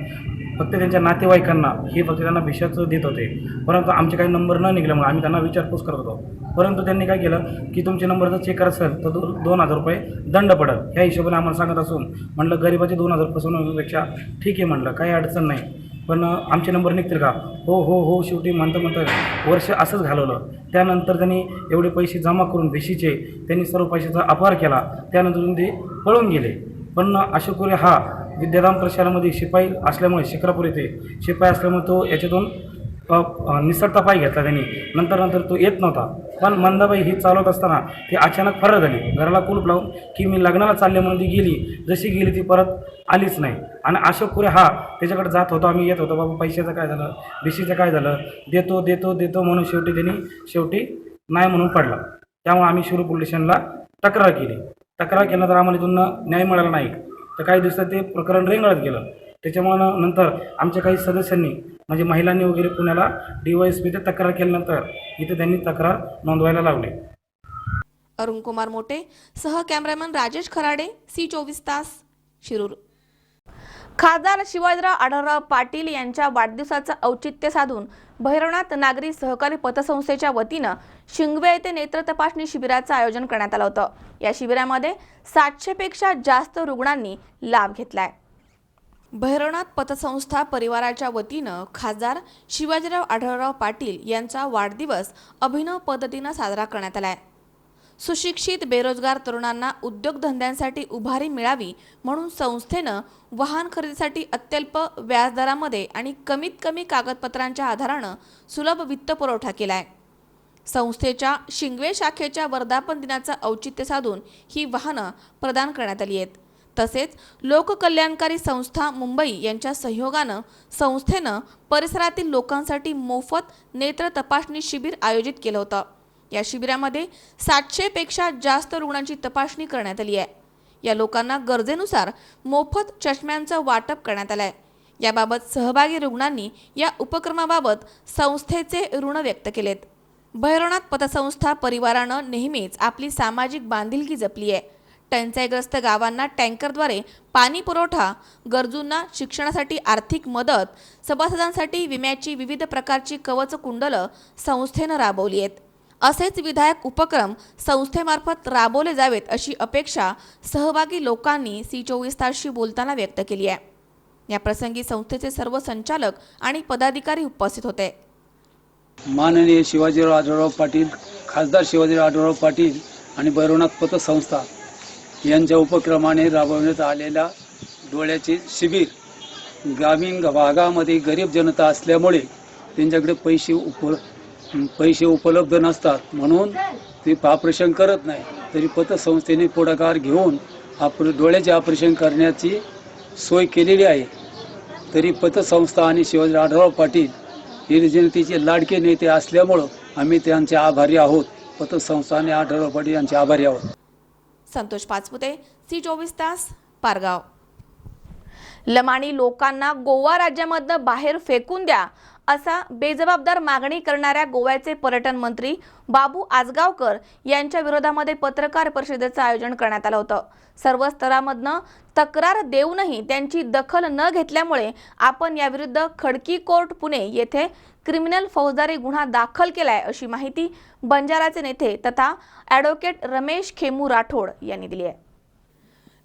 फक्त त्यांच्या नातेवाईकांना हे फक्त त्यांना भिशाचं देत होते. परंतु आमचे काही नंबर न निघल्यामुळे आम्ही त्यांना विचारपूस करत होतो. परंतु त्यांनी काय केलं की तुमचे नंबर जर चेक करत असेल तर 2,000 रुपये दंड पडेल ह्या हिशोबाने आम्हाला सांगत असून म्हटलं गरीबाचे 2,000 फसवण्यापेक्षा ठीक आहे, म्हटलं काही अडचण नाही, पण आमचे नंबर निघतील का? हो हो हो शेवटी म्हणता वर्ष असंच घालवलं. त्यानंतर त्यांनी एवढे पैसे जमा करून भिशीचे त्यांनी सर्व पैशाचा अपहार केला. त्यानंतर ते पळून गेले. पण अशोक कुरे हा विद्याधाम प्रशालामध्ये शिपाई असल्यामुळे शिक्रापूर येथे शिपाई असल्यामुळे तो याच्यातून निसटता पाय घेतला त्यांनी. नंतर तो येत नव्हता. पण मंदाबाई ही चालवत असताना ती अचानक फरार झाली. घराला कुलूप लावून की मी लग्नाला चालले म्हणून ती गेली. जशी गेली ती परत आलीच नाही. आणि अशोक कुरे हा त्याच्याकडे जात होता, आम्ही येत होतो, बाबा पैशाचं काय झालं, भिशीचं काय झालं, देतो देतो देतो म्हणून शेवटी नाही म्हणून पडला. त्यामुळे आम्ही शिरूर पोलीस स्टेशनला तक्रार केल्यानंतर आम्हाला इथून न्याय मिळाला नाही. तर काही दिवसात ते प्रकरण रेंगाळत गेलं. त्याच्यामुळं नंतर आमच्या काही सदस्यांनी म्हणजे महिलांनी वगैरे पुण्याला DYSP ते तक्रार केल्यानंतर इथे त्यांनी तक्रार नोंदवायला लावली. अरुण कुमार मोटे सह कॅमेरामॅन राजेश खराडे, C24 तास, शिरूर. खासदार शिवाजीराव आढळराव पाटील यांच्या वाढदिवसाचं औचित्य साधून भैरवनाथ नागरी सहकारी पतसंस्थेच्या वतीनं शिंगवे येथे नेत्र तपासणी शिबिराचं आयोजन करण्यात आलं होतं. या शिबिरामध्ये 700 पेक्षा जास्त रुग्णांनी लाभ घेतलाय. भैरवनाथ पतसंस्था परिवाराच्या वतीनं खासदार शिवाजीराव आढळराव पाटील यांचा वाढदिवस अभिनव पद्धतीनं साजरा करण्यात आलाय. सुशिक्षित बेरोजगार तरुणांना उद्योगधंद्यांसाठी उभारी मिळावी म्हणून संस्थेनं वाहन खरेदीसाठी अत्यल्प व्याजदरामध्ये आणि कमीत कमी कागदपत्रांच्या आधारानं सुलभ वित्त पुरवठा केलाय. संस्थेच्या शिंगवे शाखेच्या वर्धापन दिनाचं औचित्य साधून ही वाहनं प्रदान करण्यात आली आहेत. तसेच लोककल्याणकारी संस्था मुंबई यांच्या सहयोगानं संस्थेनं परिसरातील लोकांसाठी मोफत नेत्र तपासणी शिबिर आयोजित केलं होतं. या शिबिरामध्ये 700 पेक्षा जास्त रुग्णांची तपासणी करण्यात आली आहे. या लोकांना गरजेनुसार मोफत चष्म्यांचं वाटप करण्यात आलंय. याबाबत सहभागी रुग्णांनी या उपक्रमाबाबत संस्थेचे ऋण व्यक्त केलेत. भैरवनाथ पतसंस्था परिवारानं नेहमीच आपली सामाजिक बांधिलकी जपली आहे. टंचाईग्रस्त गावांना टँकरद्वारे पाणी पुरवठा, गरजूंना शिक्षणासाठी आर्थिक मदत, सभासदांसाठी विम्याची विविध प्रकारची कवच कुंडलं संस्थेनं राबवली आहेत. असेच विधायक उपक्रम संस्थेमार्फत राबवले जावेत अशी अपेक्षा सहभागी लोकांनी C24 तासशी बोलताना व्यक्त केली आहे. या प्रसंगी संस्थेचे सर्व संचालक आणि पदाधिकारी उपस्थित होते. माननीय शिवाजीराव आढळराव पाटील, खासदार शिवाजीराव आढळराव पाटील आणि भैरवनाथ पतसंस्था यांच्या उपक्रमाने राबवण्यात आलेला डोळ्याचे शिबिर ग्रामीण भागामध्ये गरीब जनता असल्यामुळे त्यांच्याकडे पैसे उपलब्ध नसतात, म्हणून ते ऑपरेशन करत नाही. तरी पतसंस्थेने पुढाकार घेऊन डोळ्याचे ऑपरेशन करण्याची सोय केलेली आहे. तरी पतसंस्था आणि शिवाजीराव आढळराव पाटील हे जनतेचे लाडके नेते असल्यामुळं आम्ही त्यांचे आभारी आहोत. पतसंस्था आणि आढळराव पाटील यांचे आभारी आहोत. संतोष पाचपुते, C24 तास, पारगाव. लमाणी लोकांना गोवा राज्यामधनं बाहेर फेकून द्या असा बेजबाबदार मागणी करणाऱ्या गोव्याचे पर्यटन मंत्री बाबू आजगावकर यांच्या विरोधामध्ये पत्रकार परिषदेचं आयोजन करण्यात आलं होतं. सर्व स्तरामधनं तक्रार देऊनही त्यांची दखल न घेतल्यामुळे आपण याविरुद्ध खडकी कोर्ट पुणे येथे क्रिमिनल फौजदारी गुन्हा दाखल केलाय अशी माहिती बंजाराचे नेते तथा ॲडव्होकेट रमेश खेमू राठोड यांनी दिली आहे.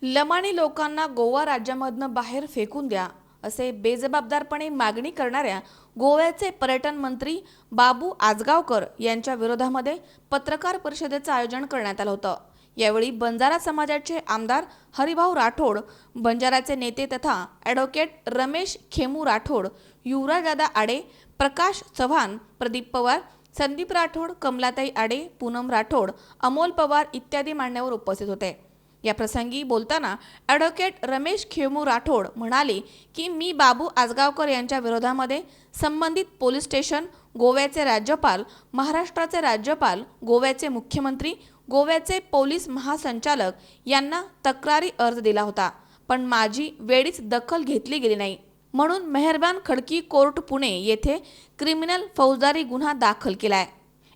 लमाणी लोकांना गोवा राज्यामधनं बाहेर फेकून द्या असे बेजबाबदारपणे मागणी करणाऱ्या गोव्याचे पर्यटन मंत्री बाबू आजगावकर यांच्या विरोधामध्ये पत्रकार परिषदेचं आयोजन करण्यात आलं होतं. यावेळी बंजारा समाजाचे आमदार हरिभाऊ राठोड, बंजाराचे नेते तथा ॲडव्होकेट रमेश खेमू राठोड, युवराजदादा आडे, प्रकाश चव्हाण, प्रदीप पवार, संदीप राठोड, कमलाताई आडे, पूनम राठोड, अमोल पवार इत्यादी मान्यवर उपस्थित होते. या प्रसंगी बोलताना ॲडव्होकेट रमेश खेमू राठोड म्हणाले की मी बाबू आजगावकर यांच्या विरोधामध्ये संबंधित पोलीस स्टेशन, गोव्याचे राज्यपाल, महाराष्ट्राचे राज्यपाल, गोव्याचे मुख्यमंत्री, गोव्याचे पोलीस महासंचालक यांना तक्रारी अर्ज दिला होता, पण माझी वेळीच दखल घेतली गेली नाही. म्हणून मेहरबान खडकी कोर्ट पुणे येथे क्रिमिनल फौजदारी गुन्हा दाखल केलाय.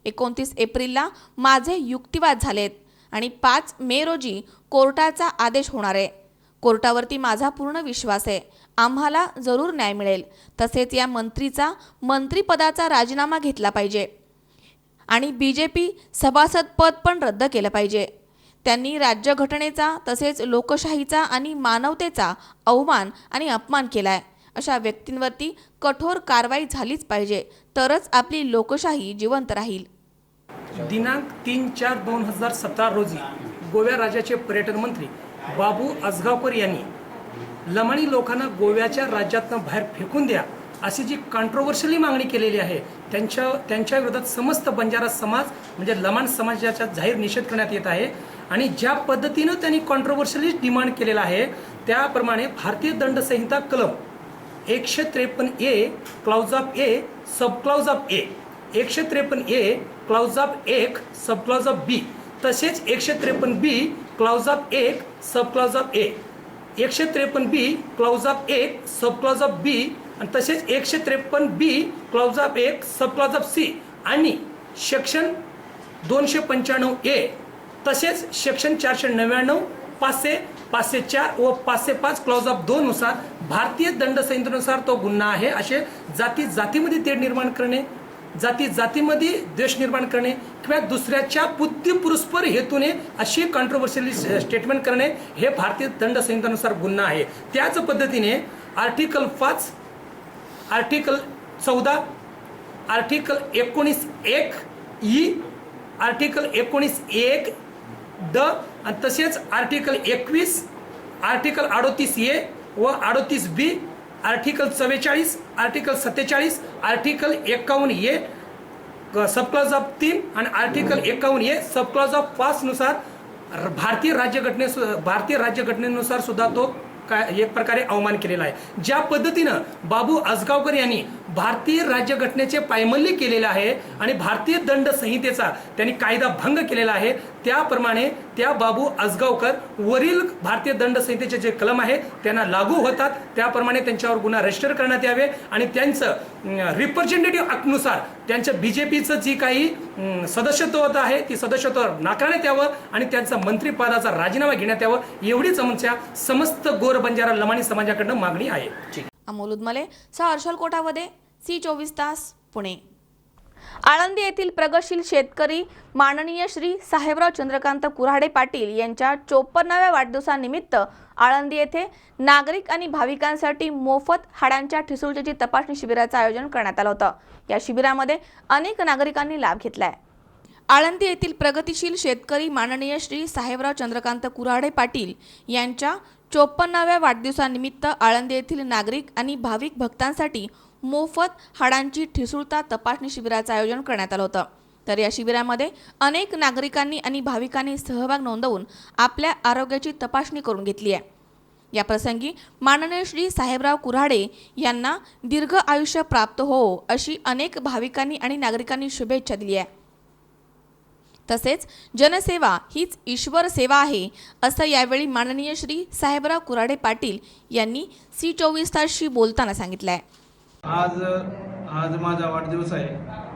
29 एप्रिलला माझे युक्तिवाद झालेत आणि 5 मे रोजी कोर्टाचा आदेश होणार आहे. कोर्टावरती माझा पूर्ण विश्वास आहे. आम्हाला जरूर न्याय मिळेल. तसेच या मंत्रीचा मंत्रिपदाचा राजीनामा घेतला पाहिजे आणि BJP सभासद पद पण रद्द केलं पाहिजे. त्यांनी राज्यघटनेचा तसेच लोकशाहीचा आणि मानवतेचा अवमान आणि अपमान केलाय. अशा व्यक्तींवरती कठोर कारवाई झालीच पाहिजे, तरच आपली लोकशाही जिवंत राहील. दिनांक 3/4/2017 रोजी गोव्या राज्याचे पर्यटन मंत्री बाबू आजगावकर यांनी लमाणी लोकांना गोव्याच्या राज्यातनं बाहेर फेकून द्या अशी जी कॉन्ट्रोवर्शियली मागणी केलेली आहे, त्यांच्या विरोधात समस्त बंजारा समाज म्हणजे लमाण समाजाचा जाहीर निषेध करण्यात येत आहे. आणि ज्या पद्धतीनं त्यांनी कॉन्ट्रोवर्शियली डिमांड केलेला आहे त्याप्रमाणे भारतीय दंड संहिता कलम 153A clause of A sub clause of A, 153A clause of 1 sub clause of B, तसेच 153B clause of 1 sub clause of A, 153B clause of 1 sub clause of B आणि तसेच 153B clause of 1 sub clause of C आणि section 295A तसेच section 499, 504 व 505 clause of 2 नुसार भारतीय दंड संहितेनुसार तो गुन्हा आहे. असे जातीमध्ये तेढ निर्माण करणे, जातीमध्ये द्वेष निर्माण करणे किंवा दुसऱ्याच्या बुद्धिपुरस्पर हेतूने अशी कॉन्ट्रोवर्शियली स्टेटमेंट करणे हे भारतीय दंड संहितेनुसार गुन्हा आहे. त्याच पद्धतीने article 5, article 14, article 19(1)(e), article 19(1)(d) आणि तसेच आर्टिकल 21, आर्टिकल 38A व 38B, article 44, article 47, article 51A sub clause of 3 आणि article 51A sub clause of 5 नुसार भारतीय राज्यघटनेनुसार सुद्धा तो एक प्रकारे अवमान केलेला आहे. ज्या पद्धतीनं बाबू आजगावकर यांनी भारतीय राज्यघटनेचे पायमल्ली केलेले आहे आणि भारतीय दंड संहितेचा त्यांनी कायदा भंग केलेला आहे, त्याप्रमाणे त्या बाबू आजगावकर वरील भारतीय दंड संहितेचे जे कलम आहे त्यांना लागू होतात. त्याप्रमाणे त्यांच्यावर गुन्हा रजिस्टर करण्यात यावे आणि त्यांचं रिप्रेझेंटेटिव्ह ॲक्टनुसार त्यांच्या BJPचं जी काही सदस्यत्व आहे ती सदस्यत्व नाकारण्यात यावं आणि त्यांचा मंत्रिपदाचा राजीनामा घेण्यात यावं, एवढीच आमच्या समस्त गोर बंजारा लमाणी समाजाकडनं मागणी आहे. अमोल उदमले सह हर्षल कोठावदे, C24 तास, पुणे. आळंदी येथील प्रगतशील शेतकरी माननीय श्री साहेबराव चंद्रकांत कुऱ्हाडे पाटील यांच्या 54व्या वाढदिवसानिमित्त आळंदी येथे नागरिक आणि भाविकांसाठी मोफत हाडांच्या ठिसूळतेची तपासणी शिबिराचं आयोजन करण्यात आलं होतं. या शिबिरामध्ये अनेक नागरिकांनी लाभ घेतलाय. आळंदी येथील प्रगतिशील शेतकरी माननीय श्री साहेबराव चंद्रकांत कुऱ्हाडे पाटील यांच्या 54व्या वाढदिवसानिमित्त आळंदी येथील नागरिक आणि भाविक भक्तांसाठी मोफत हाडांची ठिसूळता तपासणी शिबिराचं आयोजन करण्यात आलं होतं. तर या शिबिरामध्ये अनेक नागरिकांनी आणि भाविकांनी सहभाग नोंदवून आपल्या आरोग्याची तपासणी करून घेतली आहे. या प्रसंगी माननीय श्री साहेबराव कुऱ्हाडे यांना दीर्घ आयुष्य प्राप्त हो अशी अनेक भाविकांनी आणि नागरिकांनी शुभेच्छा दिली आहे. तसेच जनसेवा हीच ईश्वर सेवा आहे असं यावेळी माननीय श्री साहेबराव कुऱ्हाडे पाटील यांनी C24 तासशी बोलताना सांगितलं आहे. आज माझा वाढदिवस आहे,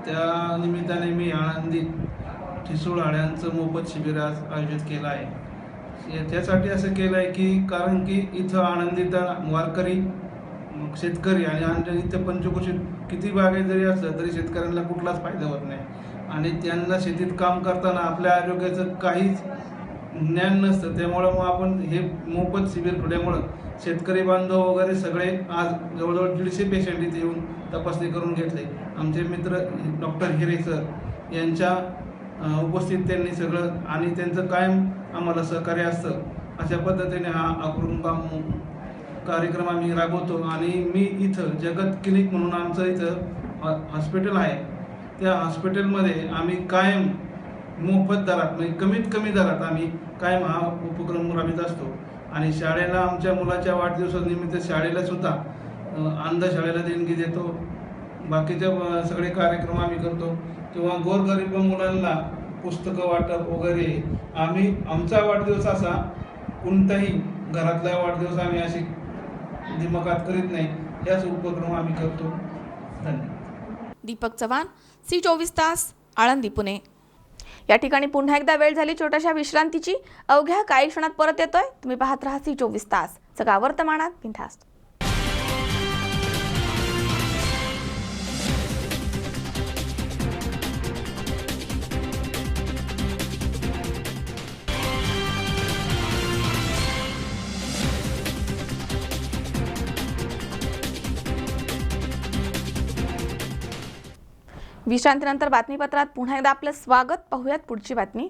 त्या निमित्ताने मी आळंदीत ठिसूळ हाड्यांचं मोफत शिबिर आयोजित केलं आहे. त्यासाठी असं केलं आहे की कारण की इथं आळंदीत वारकरी शेतकरी आणि इथं पंचक्रोशीत किती बागायत जरी असलं तरी शेतकऱ्यांना कुठलाच फायदा होत नाही आणि त्यांना शेतीत काम करताना आपल्या आरोग्याचं काहीच ज्ञान नसतं. त्यामुळं मग आपण हे मोफत शिबिर ठेवल्यामुळं शेतकरी बांधव वगैरे सगळे आज जवळजवळ 150 पेशंट इथे येऊन तपासणी करून घेतले. आमचे मित्र डॉक्टर हिरे सर यांच्या उपस्थित त्यांनी सगळं आणि त्यांचं कायम आम्हाला सहकार्य असतं. अशा पद्धतीने हा अकृंबाम कार्यक्रम आम्ही राबवतो. आणि मी इथं जगत क्लिनिक म्हणून आमचं इथं हॉस्पिटल आहे. त्या हॉस्पिटलमध्ये आम्ही कायम मोफत दरात म्हणजे कमीत कमी दरात आम्ही कायम हा उपक्रम राबवित असतो. आणि शाळेला आमच्या मुलाच्या वाढदिवसानिमित्त शाळेला सुद्धा अंधशाळेला देणगी देतो. बाकीचे सगळे कार्यक्रम आम्ही करतो. किंवा गोरगरीब मुलांना पुस्तकं वाटप वगैरे आम्ही आमचा वाढदिवस असा कोणताही घरातला वाढदिवस आम्ही अशी दिमागात करीत नाही. याच उपक्रम आम्ही करतो. धन्यवाद. दीपक चव्हाण, C24 तास, आळंदी, पुणे. या ठिकाणी पुन्हा एकदा वेळ झाली छोट्याशा विश्रांतीची. अवघ्या काही क्षणात परत येतोय. तुम्ही पाहत राहा C24 तास, सगळा वर्तमानात बिनधास्त. विश्रांतीनंतर बातमीपत्रात पुन्हा एकदा आपलं स्वागत. पाहूयात पुढची बातमी.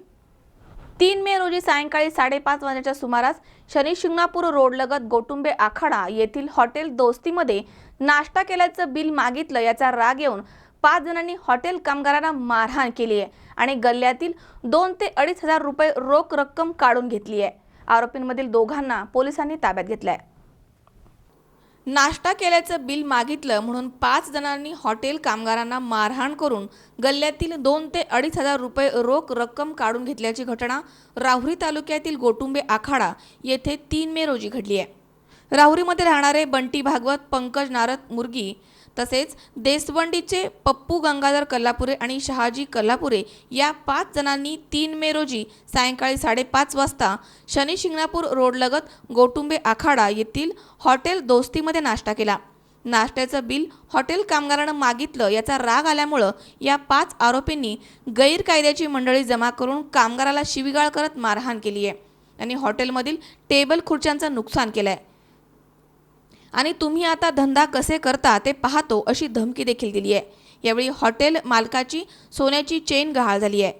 3 मे रोजी सायंकाळी 5:30 वाजण्याच्या सुमारास शनी शिंगणापूर रोडलगत गोटुंबे आखाडा येथील हॉटेल दोस्तीमध्ये नाश्ता केल्याचं बिल मागितलं. याचा राग येऊन 5 जणांनी हॉटेल कामगारांना मारहाण केली आहे आणि गल्ल्यातील 2 ते 2.5 हजार रुपये रोख रक्कम काढून घेतली आहे. आरोपींमधील दोघांना पोलिसांनी ताब्यात घेतलंय. नाश्ता केल्याचं बिल मागितलं म्हणून 5 जणांनी हॉटेल कामगारांना मारहाण करून गल्ल्यातील 2 ते 2.5 हजार रुपये रोख रक्कम काढून घेतल्याची घटना राहुरी तालुक्यातील गोटुंबे आखाडा येथे 3 मे रोजी घडली आहे. राहुरीमध्ये राहणारे बंटी भागवत, पंकज नारद मुर्गी तसेच देसवंडीचे पप्पू गंगाधर कल्लापुरे आणि शहाजी कल्लापुरे या 5 जणांनी 3 मे रोजी सायंकाळी 5:30 वाजता शनी शिंगणापूर रोडलगत गोटुंबे आखाडा येथील हॉटेल दोस्तीमध्ये नाश्ता केला. नाश्त्याचं बिल हॉटेल कामगारांना मागितलं. याचा राग आल्यामुळं या 5 आरोपींनी गैरकायद्याची मंडळी जमा करून कामगाराला शिवीगाळ करत मारहाण केली आहे आणि हॉटेलमधील टेबल खुर्च्यांचं नुकसान केलं आहे आणि तुम्ही आता धंदा कसे करता ते पाहतो अशी धमकी देखील दिली आहे. यावेळी हॉटेल मालकाची सोन्याची चेन गहाळ झाली आहे.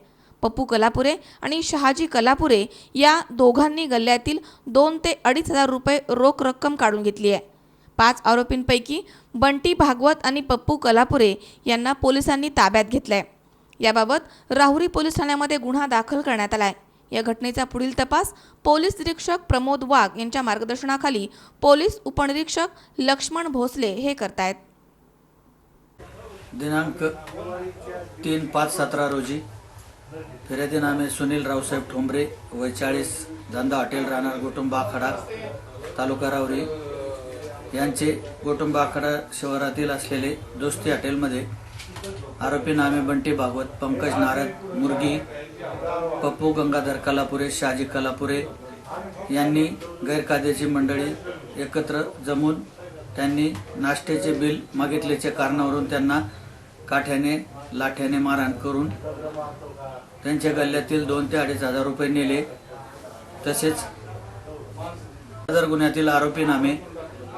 पप्पू कल्लापुरे आणि शहाजी कल्लापुरे या दोघांनी गल्ल्यातील 2 ते 2.5 हजार रुपये रोख रक्कम काढून घेतली आहे. 5 आरोपींपैकी बंटी भागवत आणि पप्पू कल्लापुरे यांना पोलिसांनी ताब्यात घेतलंय. याबाबत राहुरी पोलीस ठाण्यामध्ये गुन्हा दाखल करण्यात आलाय. या घटनेचा पुढील तपास पोलीस निरीक्षक प्रमोद वाघ यांच्या मार्गदर्शनाखाली पोलीस उपनिरीक्षक लक्ष्मण भोसले हे करतायत. दिनांक 3/5/17 रोजी फिर्यादीनामे सुनील रावसाहेब ठोंबरे वय 40 धंदा हॉटेल राहणार गोटुंबा आखाडा तालुका राहुरी यांचे गोटुंबा आखाडा शहरातील असलेले दोस्ती हॉटेलमध्ये आरोपी नामे बंटी भागवत, पंकज नारद मुर्गी, पप्पू गंगाधर कल्लापुरे, शहाजी कल्लापुरे यांनी गैरकायद्याची मंडळी एकत्र जमून त्यांनी नाश्त्याचे बिल मागितल्याच्या कारणावरून त्यांना काठ्याने लाठ्याने मारहाण करून त्यांच्या गल्ल्यातील 2 ते 2.5 हजार रुपये नेले. तसेच सदर गुन्ह्यातील आरोपी नामे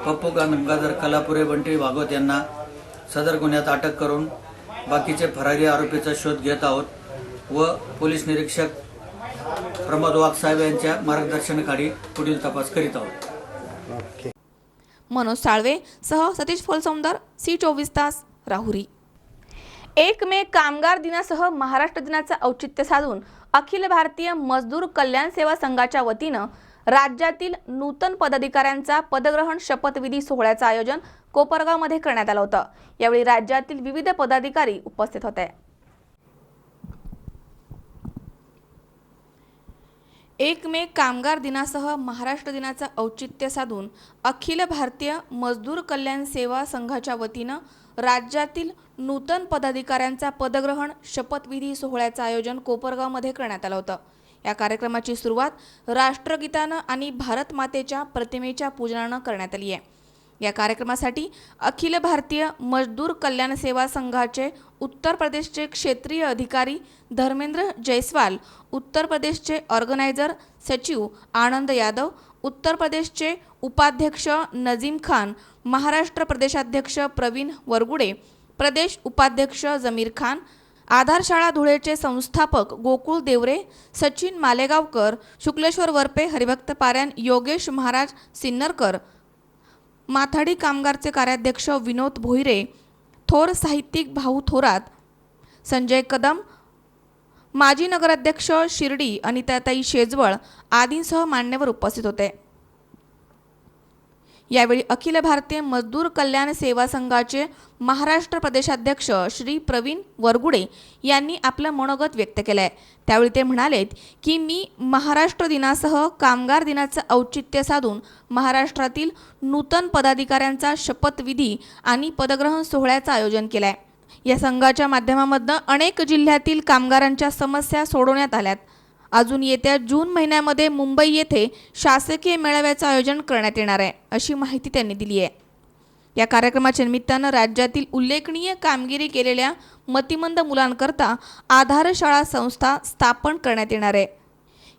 पप्पू गंगाधर कल्लापुरे, बंटी भागवत यांना सदर गुन्ह्यात अटक करून बाकीचे फरारी आरोपीचा शोध घेत आहोत व पोलीस निरीक्षक प्रमोद वाघ साहेब यांच्या मार्गदर्शनाखाली पुढील तपास करीत आहोत. मनोज साळवे सह सतीश फुलसौंदर, C24 तास, राहुरी. 1 मे कामगार दिनासह महाराष्ट्र दिनाचं औचित्य साधून अखिल भारतीय मजदूर कल्याण सेवा संघाच्या वतीनं राज्यातील नूतन पदाधिकाऱ्यांचा पदग्रहण शपथविधी सोहळ्याचं आयोजन कोपरगावमध्ये करण्यात आलं होतं. यावेळी राज्यातील विविध पदाधिकारी उपस्थित होते. 1 मे कामगार दिनासह महाराष्ट्र दिनाचं औचित्य साधून अखिल भारतीय मजदूर कल्याण सेवा संघाच्या वतीनं राज्यातील नूतन पदाधिकाऱ्यांचा पदग्रहण शपथविधी सोहळ्याचं आयोजन कोपरगावमध्ये करण्यात आलं होतं. या कार्यक्रमाची सुरुवात राष्ट्रगीतानं आणि भारत मातेच्या प्रतिमेच्या पूजनानं करण्यात आली आहे. या कार्यक्रमासाठी अखिल भारतीय मजदूर कल्याण सेवा संघाचे उत्तर प्रदेशचे क्षेत्रीय अधिकारी धर्मेंद्र जयस्वाल, उत्तर प्रदेशचे ऑर्गनायझर सचिव आनंद यादव, उत्तर प्रदेशचे उपाध्यक्ष नजीम खान, महाराष्ट्र प्रदेशाध्यक्ष प्रवीण वरगुडे, प्रदेश उपाध्यक्ष जमीर खान, आधार शाळा धुळेचे संस्थापक गोकुळ देवरे, सचिन मालेगावकर, शुक्लेश्वर वरपे, हरिभक्त पाऱ्यान, योगेश महाराज सिन्नरकर, माथाडी कामगारचे कार्याध्यक्ष विनोद भोईरे, थोर साहित्यिक भाऊ थोरात, संजय कदम, माजी नगराध्यक्ष शिर्डी अनिताताई शेजवळ आदींसह मान्यवर उपस्थित होते. यावेळी अखिल भारतीय मजदूर कल्याण सेवा संघाचे महाराष्ट्र प्रदेशाध्यक्ष श्री प्रवीण वरगुडे यांनी आपलं मनोगत व्यक्त केलंय. त्यावेळी ते म्हणालेत की मी महाराष्ट्र दिनासह कामगार दिनाचं औचित्य साधून महाराष्ट्रातील नूतन पदाधिकाऱ्यांचा शपथविधी आणि पदग्रहण सोहळ्याचं आयोजन केलंय. या संघाच्या माध्यमामधून अनेक जिल्ह्यातील कामगारांच्या समस्या सोडवण्यात आल्यात. अजून येत्या जून महिन्यामध्ये मुंबई येथे शासकीय मेळाव्याचं आयोजन करण्यात येणार आहे, अशी माहिती त्यांनी दिली आहे. या कार्यक्रमाच्या निमित्तानं राज्यातील उल्लेखनीय कामगिरी केलेल्या मतिमंद मुलांकरता आधार शाळा संस्था स्थापन करण्यात येणार आहे.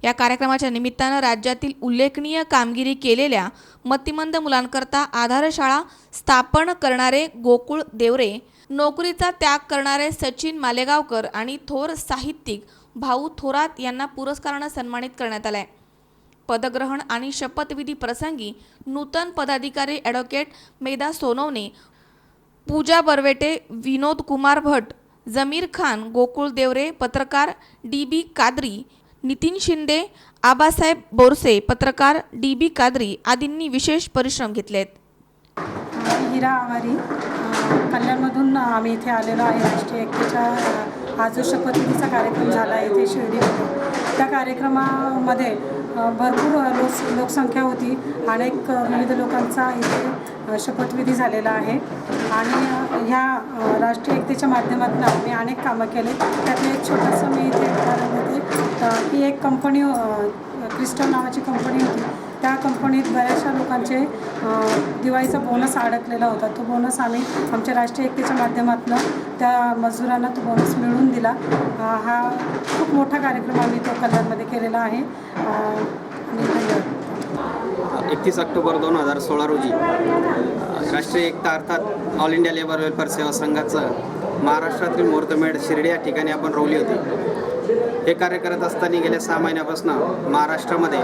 या कार्यक्रमाच्या निमित्तानं राज्यातील उल्लेखनीय कामगिरी केलेल्या मतिमंद मुलांकरता आधार शाळा स्थापन करणारे गोकुळ देवरे, नोकरीचा त्याग करणारे सचिन मालेगावकर आणि थोर साहित्यिक भाऊ थोरात यांना पुरस्कारानं सन्मानित करण्यात आलाय. पदग्रहण आणि शपथविधी प्रसंगी नूतन पदाधिकारी ॲडव्होकेट मेधा सोनवणे, पूजा बरवेटे, विनोद कुमार भट, जमीर खान, गोकुळ देवरे, पत्रकार DB कादरी, नितीन शिंदे, आबासाहेब बोरसे, पत्रकार DB कादरी आदींनी विशेष परिश्रम घेतलेत. हिरा आवारी कल्याणमधून आम्ही इथे आलेलो आहे. राष्ट्रीय एकतेच्या आज शपथविधीचा कार्यक्रम झाला आहे इथे शिर्डीमध्ये. त्या कार्यक्रमामध्ये भरपूर लोकसंख्या होती. अनेक विविध लोकांचा इथे शपथविधी झालेला आहे आणि ह्या राष्ट्रीय एकतेच्या माध्यमातून आम्ही अनेक कामं केले. त्यातलं एक छोटंसं मी इथे उदाहरण देते की एक कंपनी क्रिस्टल नावाची कंपनी होती. त्या कंपनीत बऱ्याचशा लोकांचे दिवाळीचा बोनस अडकलेला होता. तो बोनस आम्ही आमच्या राष्ट्रीय एकतेच्या माध्यमातून त्या मजुरांना तो बोनस मिळवून दिला. हा खूप मोठा कार्यक्रम आम्ही तो कल्याणमध्ये केलेला आहे. 31 ऑक्टोबर 2016 रोजी राष्ट्रीय एकता अर्थात ऑल इंडिया लेबर वेलफेअर सेवा संघाचं महाराष्ट्रातील मुहूर्तमेढ शिर्डी या ठिकाणी आपण रोवली होती. हे कार्य करत असताना गेल्या 6 महिन्यापासून महाराष्ट्रामध्ये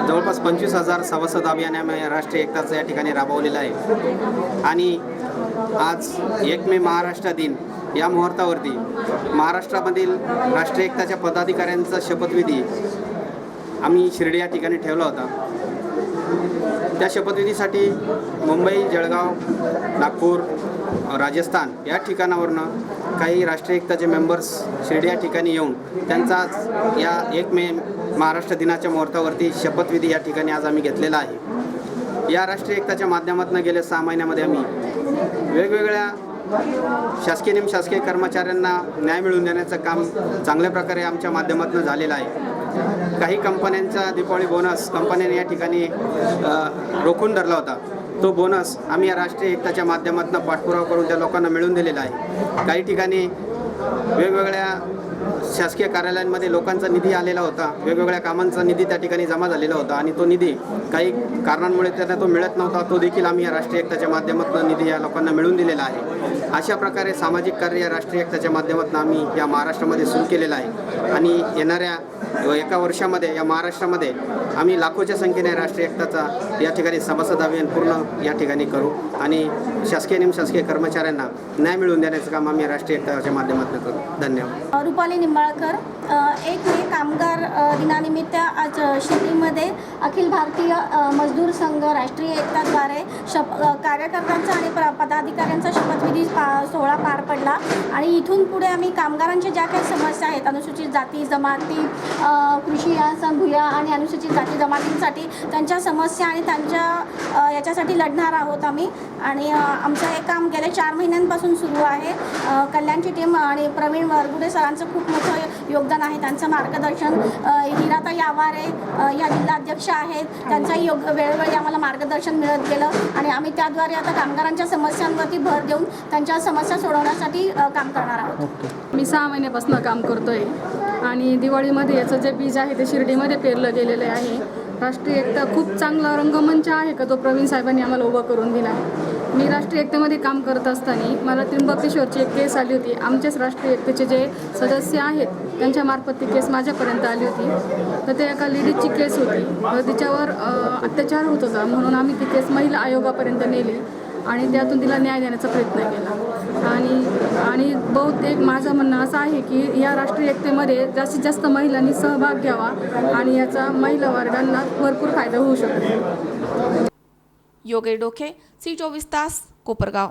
जवळपास 25,000 सभासद अभियान आम्ही राष्ट्रीय एकताचं या ठिकाणी राबवलेलं आहे. आणि आज 1 मे महाराष्ट्र दिन या मुहूर्तावरती महाराष्ट्रामधील राष्ट्रीय एकताच्या पदाधिकाऱ्यांचा शपथविधी आम्ही शिर्डी या ठिकाणी ठेवला होता. त्या शपथविधीसाठी मुंबई, जळगाव, नागपूर, राजस्थान या ठिकाणावरनं काही राष्ट्रीय एकताचे मेंबर्स शिर्डी या ठिकाणी येऊन त्यांचा या 1 मे महाराष्ट्र दिनाच्या मुहूर्तावरती शपथविधी या ठिकाणी आज आम्ही घेतलेला आहे. या राष्ट्रीय एकताच्या माध्यमातून गेल्या 6 महिन्यामध्ये आम्ही वेगवेगळ्या शासकीय निमशासकीय कर्मचाऱ्यांना न्याय मिळवून देण्याचं काम चांगल्या प्रकारे आमच्या माध्यमातून झालेलं आहे. काही कंपन्यांचा दीपावली बोनस कंपन्यांनी या ठिकाणी रोखून धरला होता. तो बोनस आम्ही या राष्ट्रीय एकताच्या माध्यमातून पाठपुरावा करून त्या लोकांना मिळवून दिलेला आहे. काही ठिकाणी वेगवेगळ्या शासकीय कार्यालयांमध्ये लोकांचा निधी आलेला होता. वेगवेगळ्या कामांचा निधी त्या ठिकाणी जमा झालेला होता आणि तो निधी काही कारणांमुळे त्यांना तो मिळत नव्हता. तो देखील आम्ही या राष्ट्रीय एकताच्या माध्यमातून निधी या लोकांना मिळवून दिलेला आहे. अशा प्रकारे सामाजिक कार्य या राष्ट्रीय एकताच्या माध्यमातून आम्ही या महाराष्ट्रामध्ये सुरू केलेलं आहे. आणि येणाऱ्या 1 वर्षामध्ये या महाराष्ट्रामध्ये आम्ही लाखोच्या संख्येने राष्ट्रीय एकताचा या ठिकाणी सभासद अभियान पूर्ण या ठिकाणी करू आणि शासकीय निमशासकीय कर्मचाऱ्यांना न्याय मिळवून देण्याचं काम आम्ही राष्ट्रीय एकताच्या माध्यमातून करू. धन्यवाद. रुपाली निंबाळकर. 1 मे कामगार दिनानिमित्त आज शिर्डीमध्ये अखिल भारतीय मजदूर संघ राष्ट्रीय एकताद्वारे कार्यकर्त्यांचा आणि पदाधिकाऱ्यांचा शपथविधी सोहळा पार पडला. आणि इथून पुढे आम्ही कामगारांच्या ज्या काही समस्या आहेत, अनुसूचित जाती जमाती, कृषी भूया आणि अनुसूचित जाती जमातींसाठी त्यांच्या समस्या आणि त्यांच्या याच्यासाठी लढणार आहोत आम्ही. आणि आमचं हे काम गेल्या 4 महिन्यांपासून सुरू आहे. कल्याणची टीम आणि प्रवीण वरगुडे सरांचं खूप मोठं योगदान आहे. त्यांचं मार्गदर्शन, हिराताई आवारे या जिल्हाध्यक्ष आहेत, त्यांचंही वेळोवेळी आम्हाला मार्गदर्शन मिळत गेलं आणि आम्ही त्याद्वारे आता कामगारांच्या समस्यांवरती भर देऊन त्यांच्या समस्या सोडवण्यासाठी काम करणार आहोत. मी 6 महिन्यापासून काम करतोय आणि दिवाळीमध्ये याचं जे बीज आहे ते शिर्डीमध्ये पेरलं गेलेलं आहे. राष्ट्रीय एकता खूप चांगला रंगमंच आहे का तो प्रवीण साहेबांनी आम्हाला उभा करून दिला. मी राष्ट्रीय एकतेमध्ये काम करत असताना मला त्र्यंबकेश्वरची एक केस आली होती. आमच्याच राष्ट्रीय एकतेचे जे सदस्य आहेत त्यांच्यामार्फत ती केस माझ्यापर्यंत आली होती. तर ते एका लेडीजची केस होती, तर तिच्यावर अत्याचार होत होता म्हणून आम्ही ती केस महिला आयोगापर्यंत नेली आणि त्यातून तिला न्याय देण्याचा प्रयत्न केला. आणि बहुतेक माझं म्हणणं असं आहे की या राष्ट्रीय एकतेमध्ये जास्तीत जास्त महिलांनी सहभाग घ्यावा आणि याचा महिला वर्गांना भरपूर फायदा होऊ शकतो. योगेश डोके, C24 तास, कोपरगाव.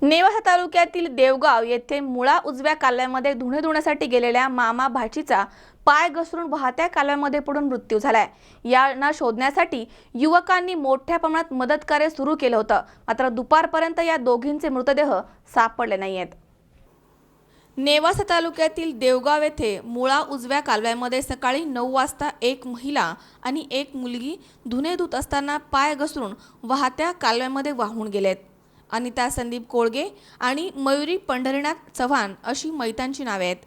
नेवासा तालुक्यातील देवगाव येथे मुळा उजव्या कालव्यामध्ये धुणे धुण्यासाठी गेलेल्या मामा भाचीचा पाय घसरून वाहत्या कालव्यामध्ये पडून मृत्यू झालाय. यांना शोधण्यासाठी युवकांनी मोठ्या प्रमाणात मदत कार्य सुरू केलं होतं, मात्र दुपारपर्यंत या दोघींचे मृतदेह सापडले नाहीयेत. नेवासा तालुक्यातील देवगाव येथे मुळा उजव्या कालव्यामध्ये सकाळी 9 वाजता एक महिला आणि एक मुलगी धुणे धुत असताना पाय घसरून वाहत्या कालव्यामध्ये वाहून गेलेत. अनिता संदीप कोळगे आणि मयुरी पंढरीनाथ चव्हाण अशी मैतांची नावे आहेत.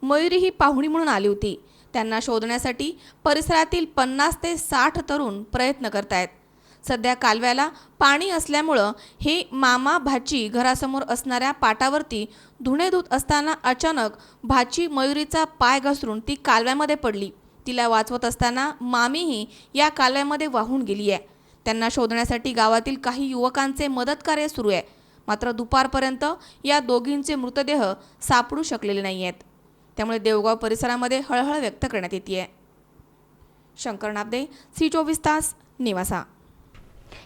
मयुरी ही पाहुणी म्हणून आली होती. त्यांना शोधण्यासाठी परिसरातील 50 ते 60 तरुण प्रयत्न करतायत. सध्या कालव्याला पाणी असल्यामुळं हे मामा भाची घरासमोर असणाऱ्या पाटावरती धुणे धुत असताना अचानक भाची मयुरीचा पाय घसरून ती कालव्यामध्ये पडली. तिला वाचवत असताना मामीही या कालव्यामध्ये वाहून गेली आहे. त्यांना शोधण्यासाठी गावातील काही युवकांचे मदत कार्य सुरू आहे, मात्र दुपारपर्यंत या दोघींचे मृतदेह सापडू शकलेले नाही आहेत. त्यामुळे देवगाव परिसरामध्ये हळहळ व्यक्त करण्यात येते. शंकर नाबदे, C24 तास, नेवासा.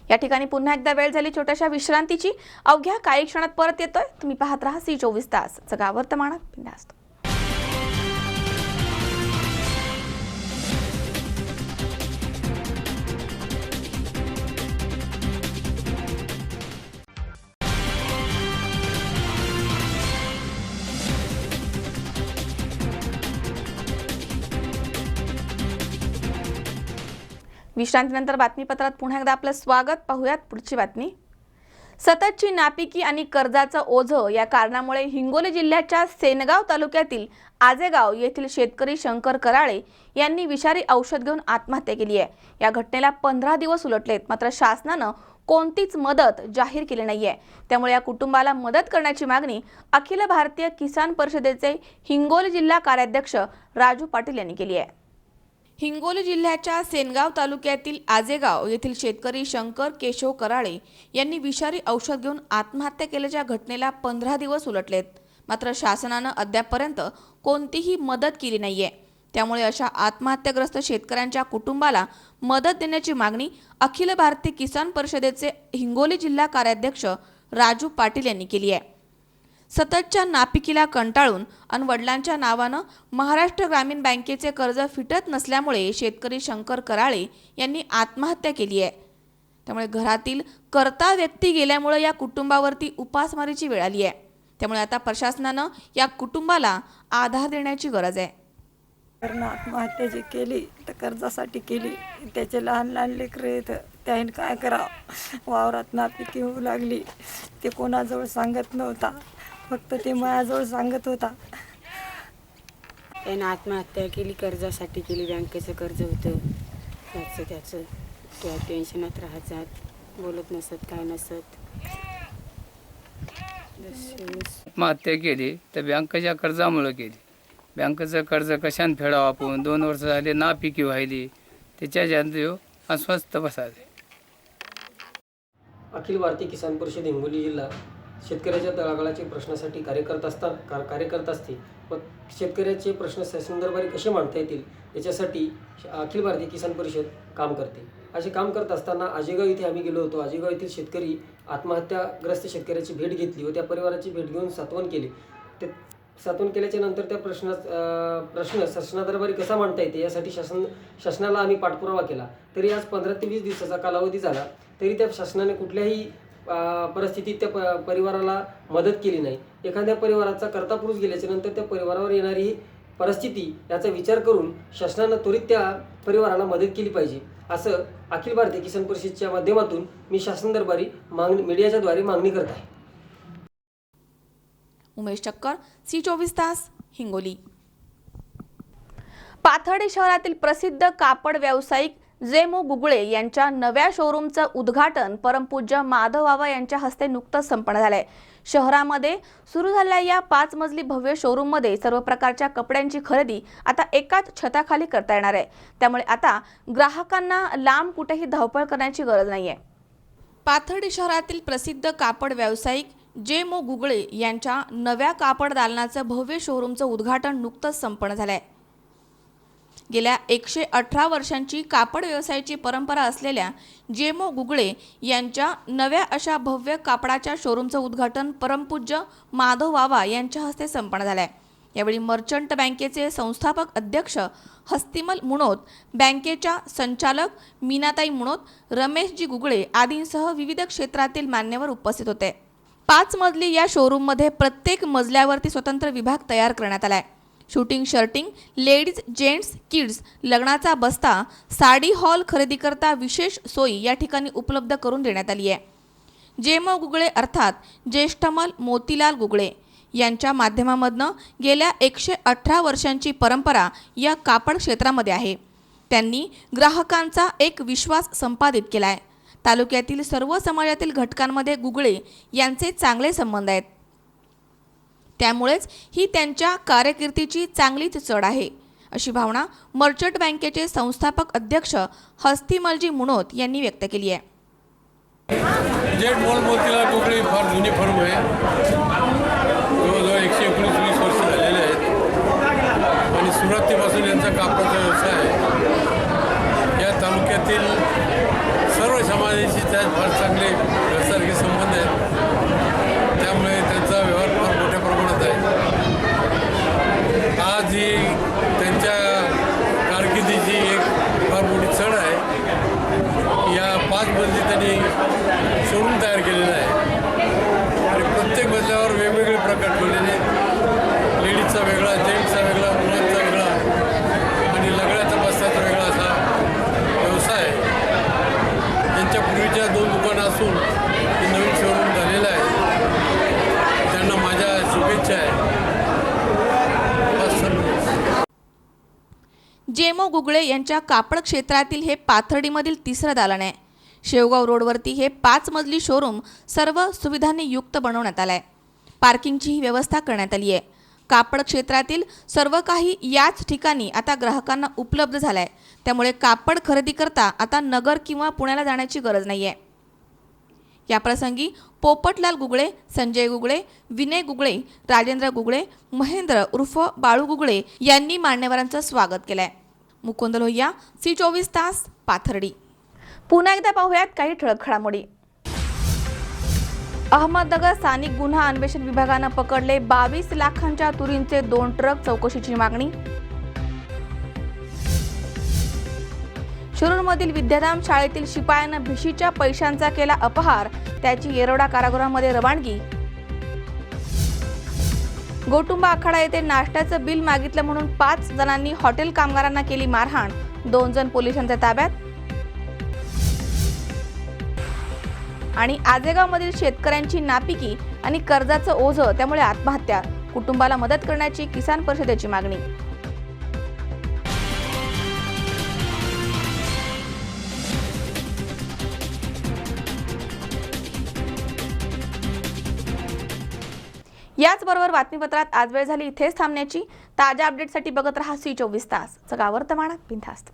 या ठिकाणी पुन्हा एकदा वेळ झाली छोट्याशा विश्रांतीची. अवघ्या काही क्षणात परत येतोय. तुम्ही पाहत राहा C24 तास, जगा वर्तमानात बिंदास्त. विश्रांतीनंतर बातमीपत्रात पुन्हा एकदा आपलं स्वागत. पाहूयात पुढची बातमी. सततची नापिकी आणि कर्जाचं ओझं या कारणामुळे हिंगोली जिल्ह्याच्या सेनगाव तालुक्यातील आजेगाव येथील शेतकरी शंकर कराळे यांनी विषारी औषध घेऊन आत्महत्या केली आहे. या घटनेला 15 दिवस उलटलेत, मात्र शासनानं कोणतीच मदत जाहीर केली नाहीये. त्यामुळे या कुटुंबाला मदत करण्याची मागणी अखिल भारतीय किसान परिषदेचे हिंगोली जिल्हा कार्याध्यक्ष राजू पाटील यांनी केली आहे. हिंगोली जिल्ह्याच्या सेनगाव तालुक्यातील आजेगाव येथील शेतकरी शंकर केशव कराळे यांनी विषारी औषध घेऊन आत्महत्या केल्याच्या घटनेला 15 दिवस उलटलेत, मात्र शासनानं अद्यापपर्यंत कोणतीही मदत केली नाहीये. त्यामुळे अशा आत्महत्याग्रस्त शेतकऱ्यांच्या कुटुंबाला मदत देण्याची मागणी अखिल भारतीय किसान परिषदेचे हिंगोली जिल्हा कार्याध्यक्ष राजू पाटील यांनी केली आहे. सततच्या नापिकीला कंटाळून आणि वडिलांच्या नावानं महाराष्ट्र ग्रामीण बँकेचे कर्ज फिटत नसल्यामुळे शेतकरी शंकर कराळे यांनी आत्महत्या केली आहे. त्यामुळे घरातील कर्ता व्यक्ती गेल्यामुळे या कुटुंबावरती उपासमारीची वेळ आली आहे. त्यामुळे आता प्रशासनानं या कुटुंबाला आधार देण्याची गरज आहे. आत्महत्या जी केली तर कर्जासाठी केली. त्याचे लहान लहान लेकरं आहेत, त्याने काय करावं. वावरात नापिकी होऊ लागली. ते कोणाजवळ सांगत नव्हता, फक्त ते माझ्याजवळ सांगत होता. त्यानं आत्महत्या केली, कर्जासाठी केली. बँकेचं कर्ज होतं, त्याचं त्या टेन्शनात राहायचं, बोलत नसत, काय नसत. आत्महत्या केली तर बँकेच्या कर्जामुळे केली. बँकेचं कर्ज कशाने फेडावं आपण. 2 वर्ष झाले नापिकी व्हायली, त्याच्या ज्यांचं अस्वस्थ बसायचे. अखिल भारतीय किसान परिषद हिंगोली जिल्हा शेतकऱ्याच्या तळागाळाच्या प्रश्नासाठी कार्य करत असते. व शेतकऱ्याचे प्रश्न संदर्भाने कसे मांडता येतील याच्यासाठी अखिल भारतीय किसान परिषद काम करते. असे काम करत असताना आजेगाव इथे आम्ही गेलो होतो. आजेगाव येथील शेतकरी आत्महत्याग्रस्त शेतकऱ्याची भेट घेतली व त्या परिवाराची भेट घेऊन सांत्वन केले. ते सांत्वन केल्याच्या नंतर त्या प्रश्न शासनादरबारी कसा मांडता येते यासाठी शासनाला आम्ही पाठपुरावा केला. तरी आज 15 ते 20 दिवसाचा कालावधी झाला, तरी त्या शासनाने कुठल्याही परिस्थितीत त्या परिवाराला मदत केली नाही. एखाद्या परिवाराचा कर्ता पुरुष गेल्याच्या नंतर त्या परिवारावर येणारी परिस्थिती याचा विचार करून शासनानं त्वरित त्या परिवाराला मदत केली पाहिजे, असं अखिल भारतीय किसान परिषदेच्या माध्यमातून मी शासन दरबारी मीडियाच्या द्वारे मागणी करत आहे. उमेश चक्कर, C24 तास, हिंगोली. पाथर्डी शहरातील प्रसिद्ध कापड व्यावसायिक जेमो गुगळे यांच्या नव्या शोरूमचं उद्घाटन परमपूज्य माधव बाबा यांच्या हस्ते नुकतंच संपन्न झालंय। शहरामध्ये सुरू झालेल्या या 5 मजली भव्य शोरूममध्ये सर्व प्रकारच्या कपड्यांची खरेदी आता एकाच छताखाली करता येणार आहे। त्यामुळे आता ग्राहकांना लांब कुठेही धावपळ करण्याची गरज नाहीये। पाथर्डी शहरातील प्रसिद्ध कापड व्यावसायिक जेमो गुगळे यांच्या नव्या कापड दालनाचं भव्य शोरूमचं उद्घाटन नुकतंच संपन्न झालंय। गेल्या 118 वर्षांची कापड व्यवसायाची परंपरा असलेल्या जेमो गुगळे यांच्या नव्या अशा भव्य कापडाच्या शोरूमचं उद्घाटन परमपूज्य माधव बाबा यांच्या हस्ते संपन्न झालंय। यावेळी मर्चंट बँकेचे संस्थापक अध्यक्ष हस्तिमल मुनोत, बँकेच्या संचालक मीनाताई मुनोत, रमेशजी गुगळे आदींसह विविध क्षेत्रातील मान्यवर उपस्थित होते। 5 मजली या शोरूममध्ये प्रत्येक मजल्यावरती स्वतंत्र विभाग तयार करण्यात आलाय। Shooting, shirting, ladies, gents, kids, लग्नाचा बस्ता, साडी हॉल खरेदी करता विशेष सोयी या ठिकाणी उपलब्ध करून देण्यात आली आहे। जेमो गुगळे अर्थात ज्येष्ठमल मोतीलाल गुगळे यांच्या माध्यमामधनं गेल्या 118 वर्षांची परंपरा या कापड क्षेत्रामध्ये आहे। त्यांनी ग्राहकांचा एक विश्वास संपादित केला आहे। तालुक्यातील सर्व समाजातील घटकांमध्ये गुगळे यांचे चांगले संबंध आहेत। त्यामुळेच ही त्यांच्या कारकिर्दीची चांगलीच चढ आहे, अशी भावना मर्चंट बँकेचे संस्थापक अध्यक्ष हस्तिमलजी मुनोत यांनी व्यक्त केली आहे। जेमो मोतीलाल गुगळे फार जुनी फर्म आहे। जवळजवळ 119-20 वर्ष झालेले आहेत आणि सुरुवातीपासून यांचा कापडाचा व्यवसाय आहे। या तालुक्यातील सर्व समाजाशी त्यात फार चांगले व्यवसायाचे संबंध आहेत। त्यामुळे त्यांचा व्यवहार फार मोठ्या प्रमाणात आहे। आज ही त्यांच्या कारकिर्दीची एक फार मोठी चढ आहे। या 5 मजली त्यांनी शोरूम तयार केलेलं आहे आणि प्रत्येक मजल्यावर वेगवेगळे प्रकार ठेवलेले, लेडीजचा वेगळा, जेंट्सचा वेगळा, मुलांचा वेगळा आणि लग्नाचा बस्त्याचा वेगळा असा व्यवसाय आहे। त्यांच्या पूर्वीच्या 2 दुकानं असून हे नवीन शोरूम झालेलं आहे। त्यांना माझ्या शुभेच्छा आहे। जेमो गुगळे यांच्या कापड क्षेत्रातील हे पाथर्डीमधील 3रं दालन आहे। शेवगाव रोडवरती हे 5 मजली शोरूम सर्व सुविधांनी युक्त बनवण्यात आलं आहे। पार्किंगचीही व्यवस्था करण्यात आली आहे। कापड क्षेत्रातील सर्व काही याच ठिकाणी आता ग्राहकांना उपलब्ध झालं आहे। त्यामुळे कापड खरेदी करता आता नगर किंवा पुण्याला जाण्याची गरज नाही आहे। याप्रसंगी पोपटलाल गुगळे, संजय गुगळे, विनय गुगळे, राजेंद्र गुगळे, महेंद्र उर्फ बाळू गुगळे यांनी मान्यवरांचं स्वागत केलंय। मुकुंद लोहिया, C24 तास, पाथर्डी। पुन्हा एकदा पाहूयात काही ठळक घडामोडी। अहमदनगर स्थानिक गुन्हा अन्वेषण विभागानं पकडले 22 लाखांच्या तुरींचे 2 ट्रक, चौकशीची मागणी। शिरूरमधील विद्याधाम शाळेतील शिपायानं भिशीच्या पैशांचा केला अपहार, त्याची येरवडा कारागृहामध्ये रवानगी। गोटुंबा आखाडा येथे नाश्त्याचं बिल मागितलं म्हणून 5 जणांनी हॉटेल कामगारांना केली मारहाण, 2 जण पोलिसांच्या ताब्यात। आणि आजेगावमधील शेतकऱ्यांची नापिकी आणि कर्जाचं ओझं, त्यामुळे आत्महत्या, कुटुंबाला मदत करण्याची किसान परिषदेची मागणी। याचबरोबर बातमीपत्रात आज वेळ झाली इथेच थांबण्याची। ताज्या अपडेटसाठी बघत रहा C24 तास, जगा वर्तमानात बिनधास्त।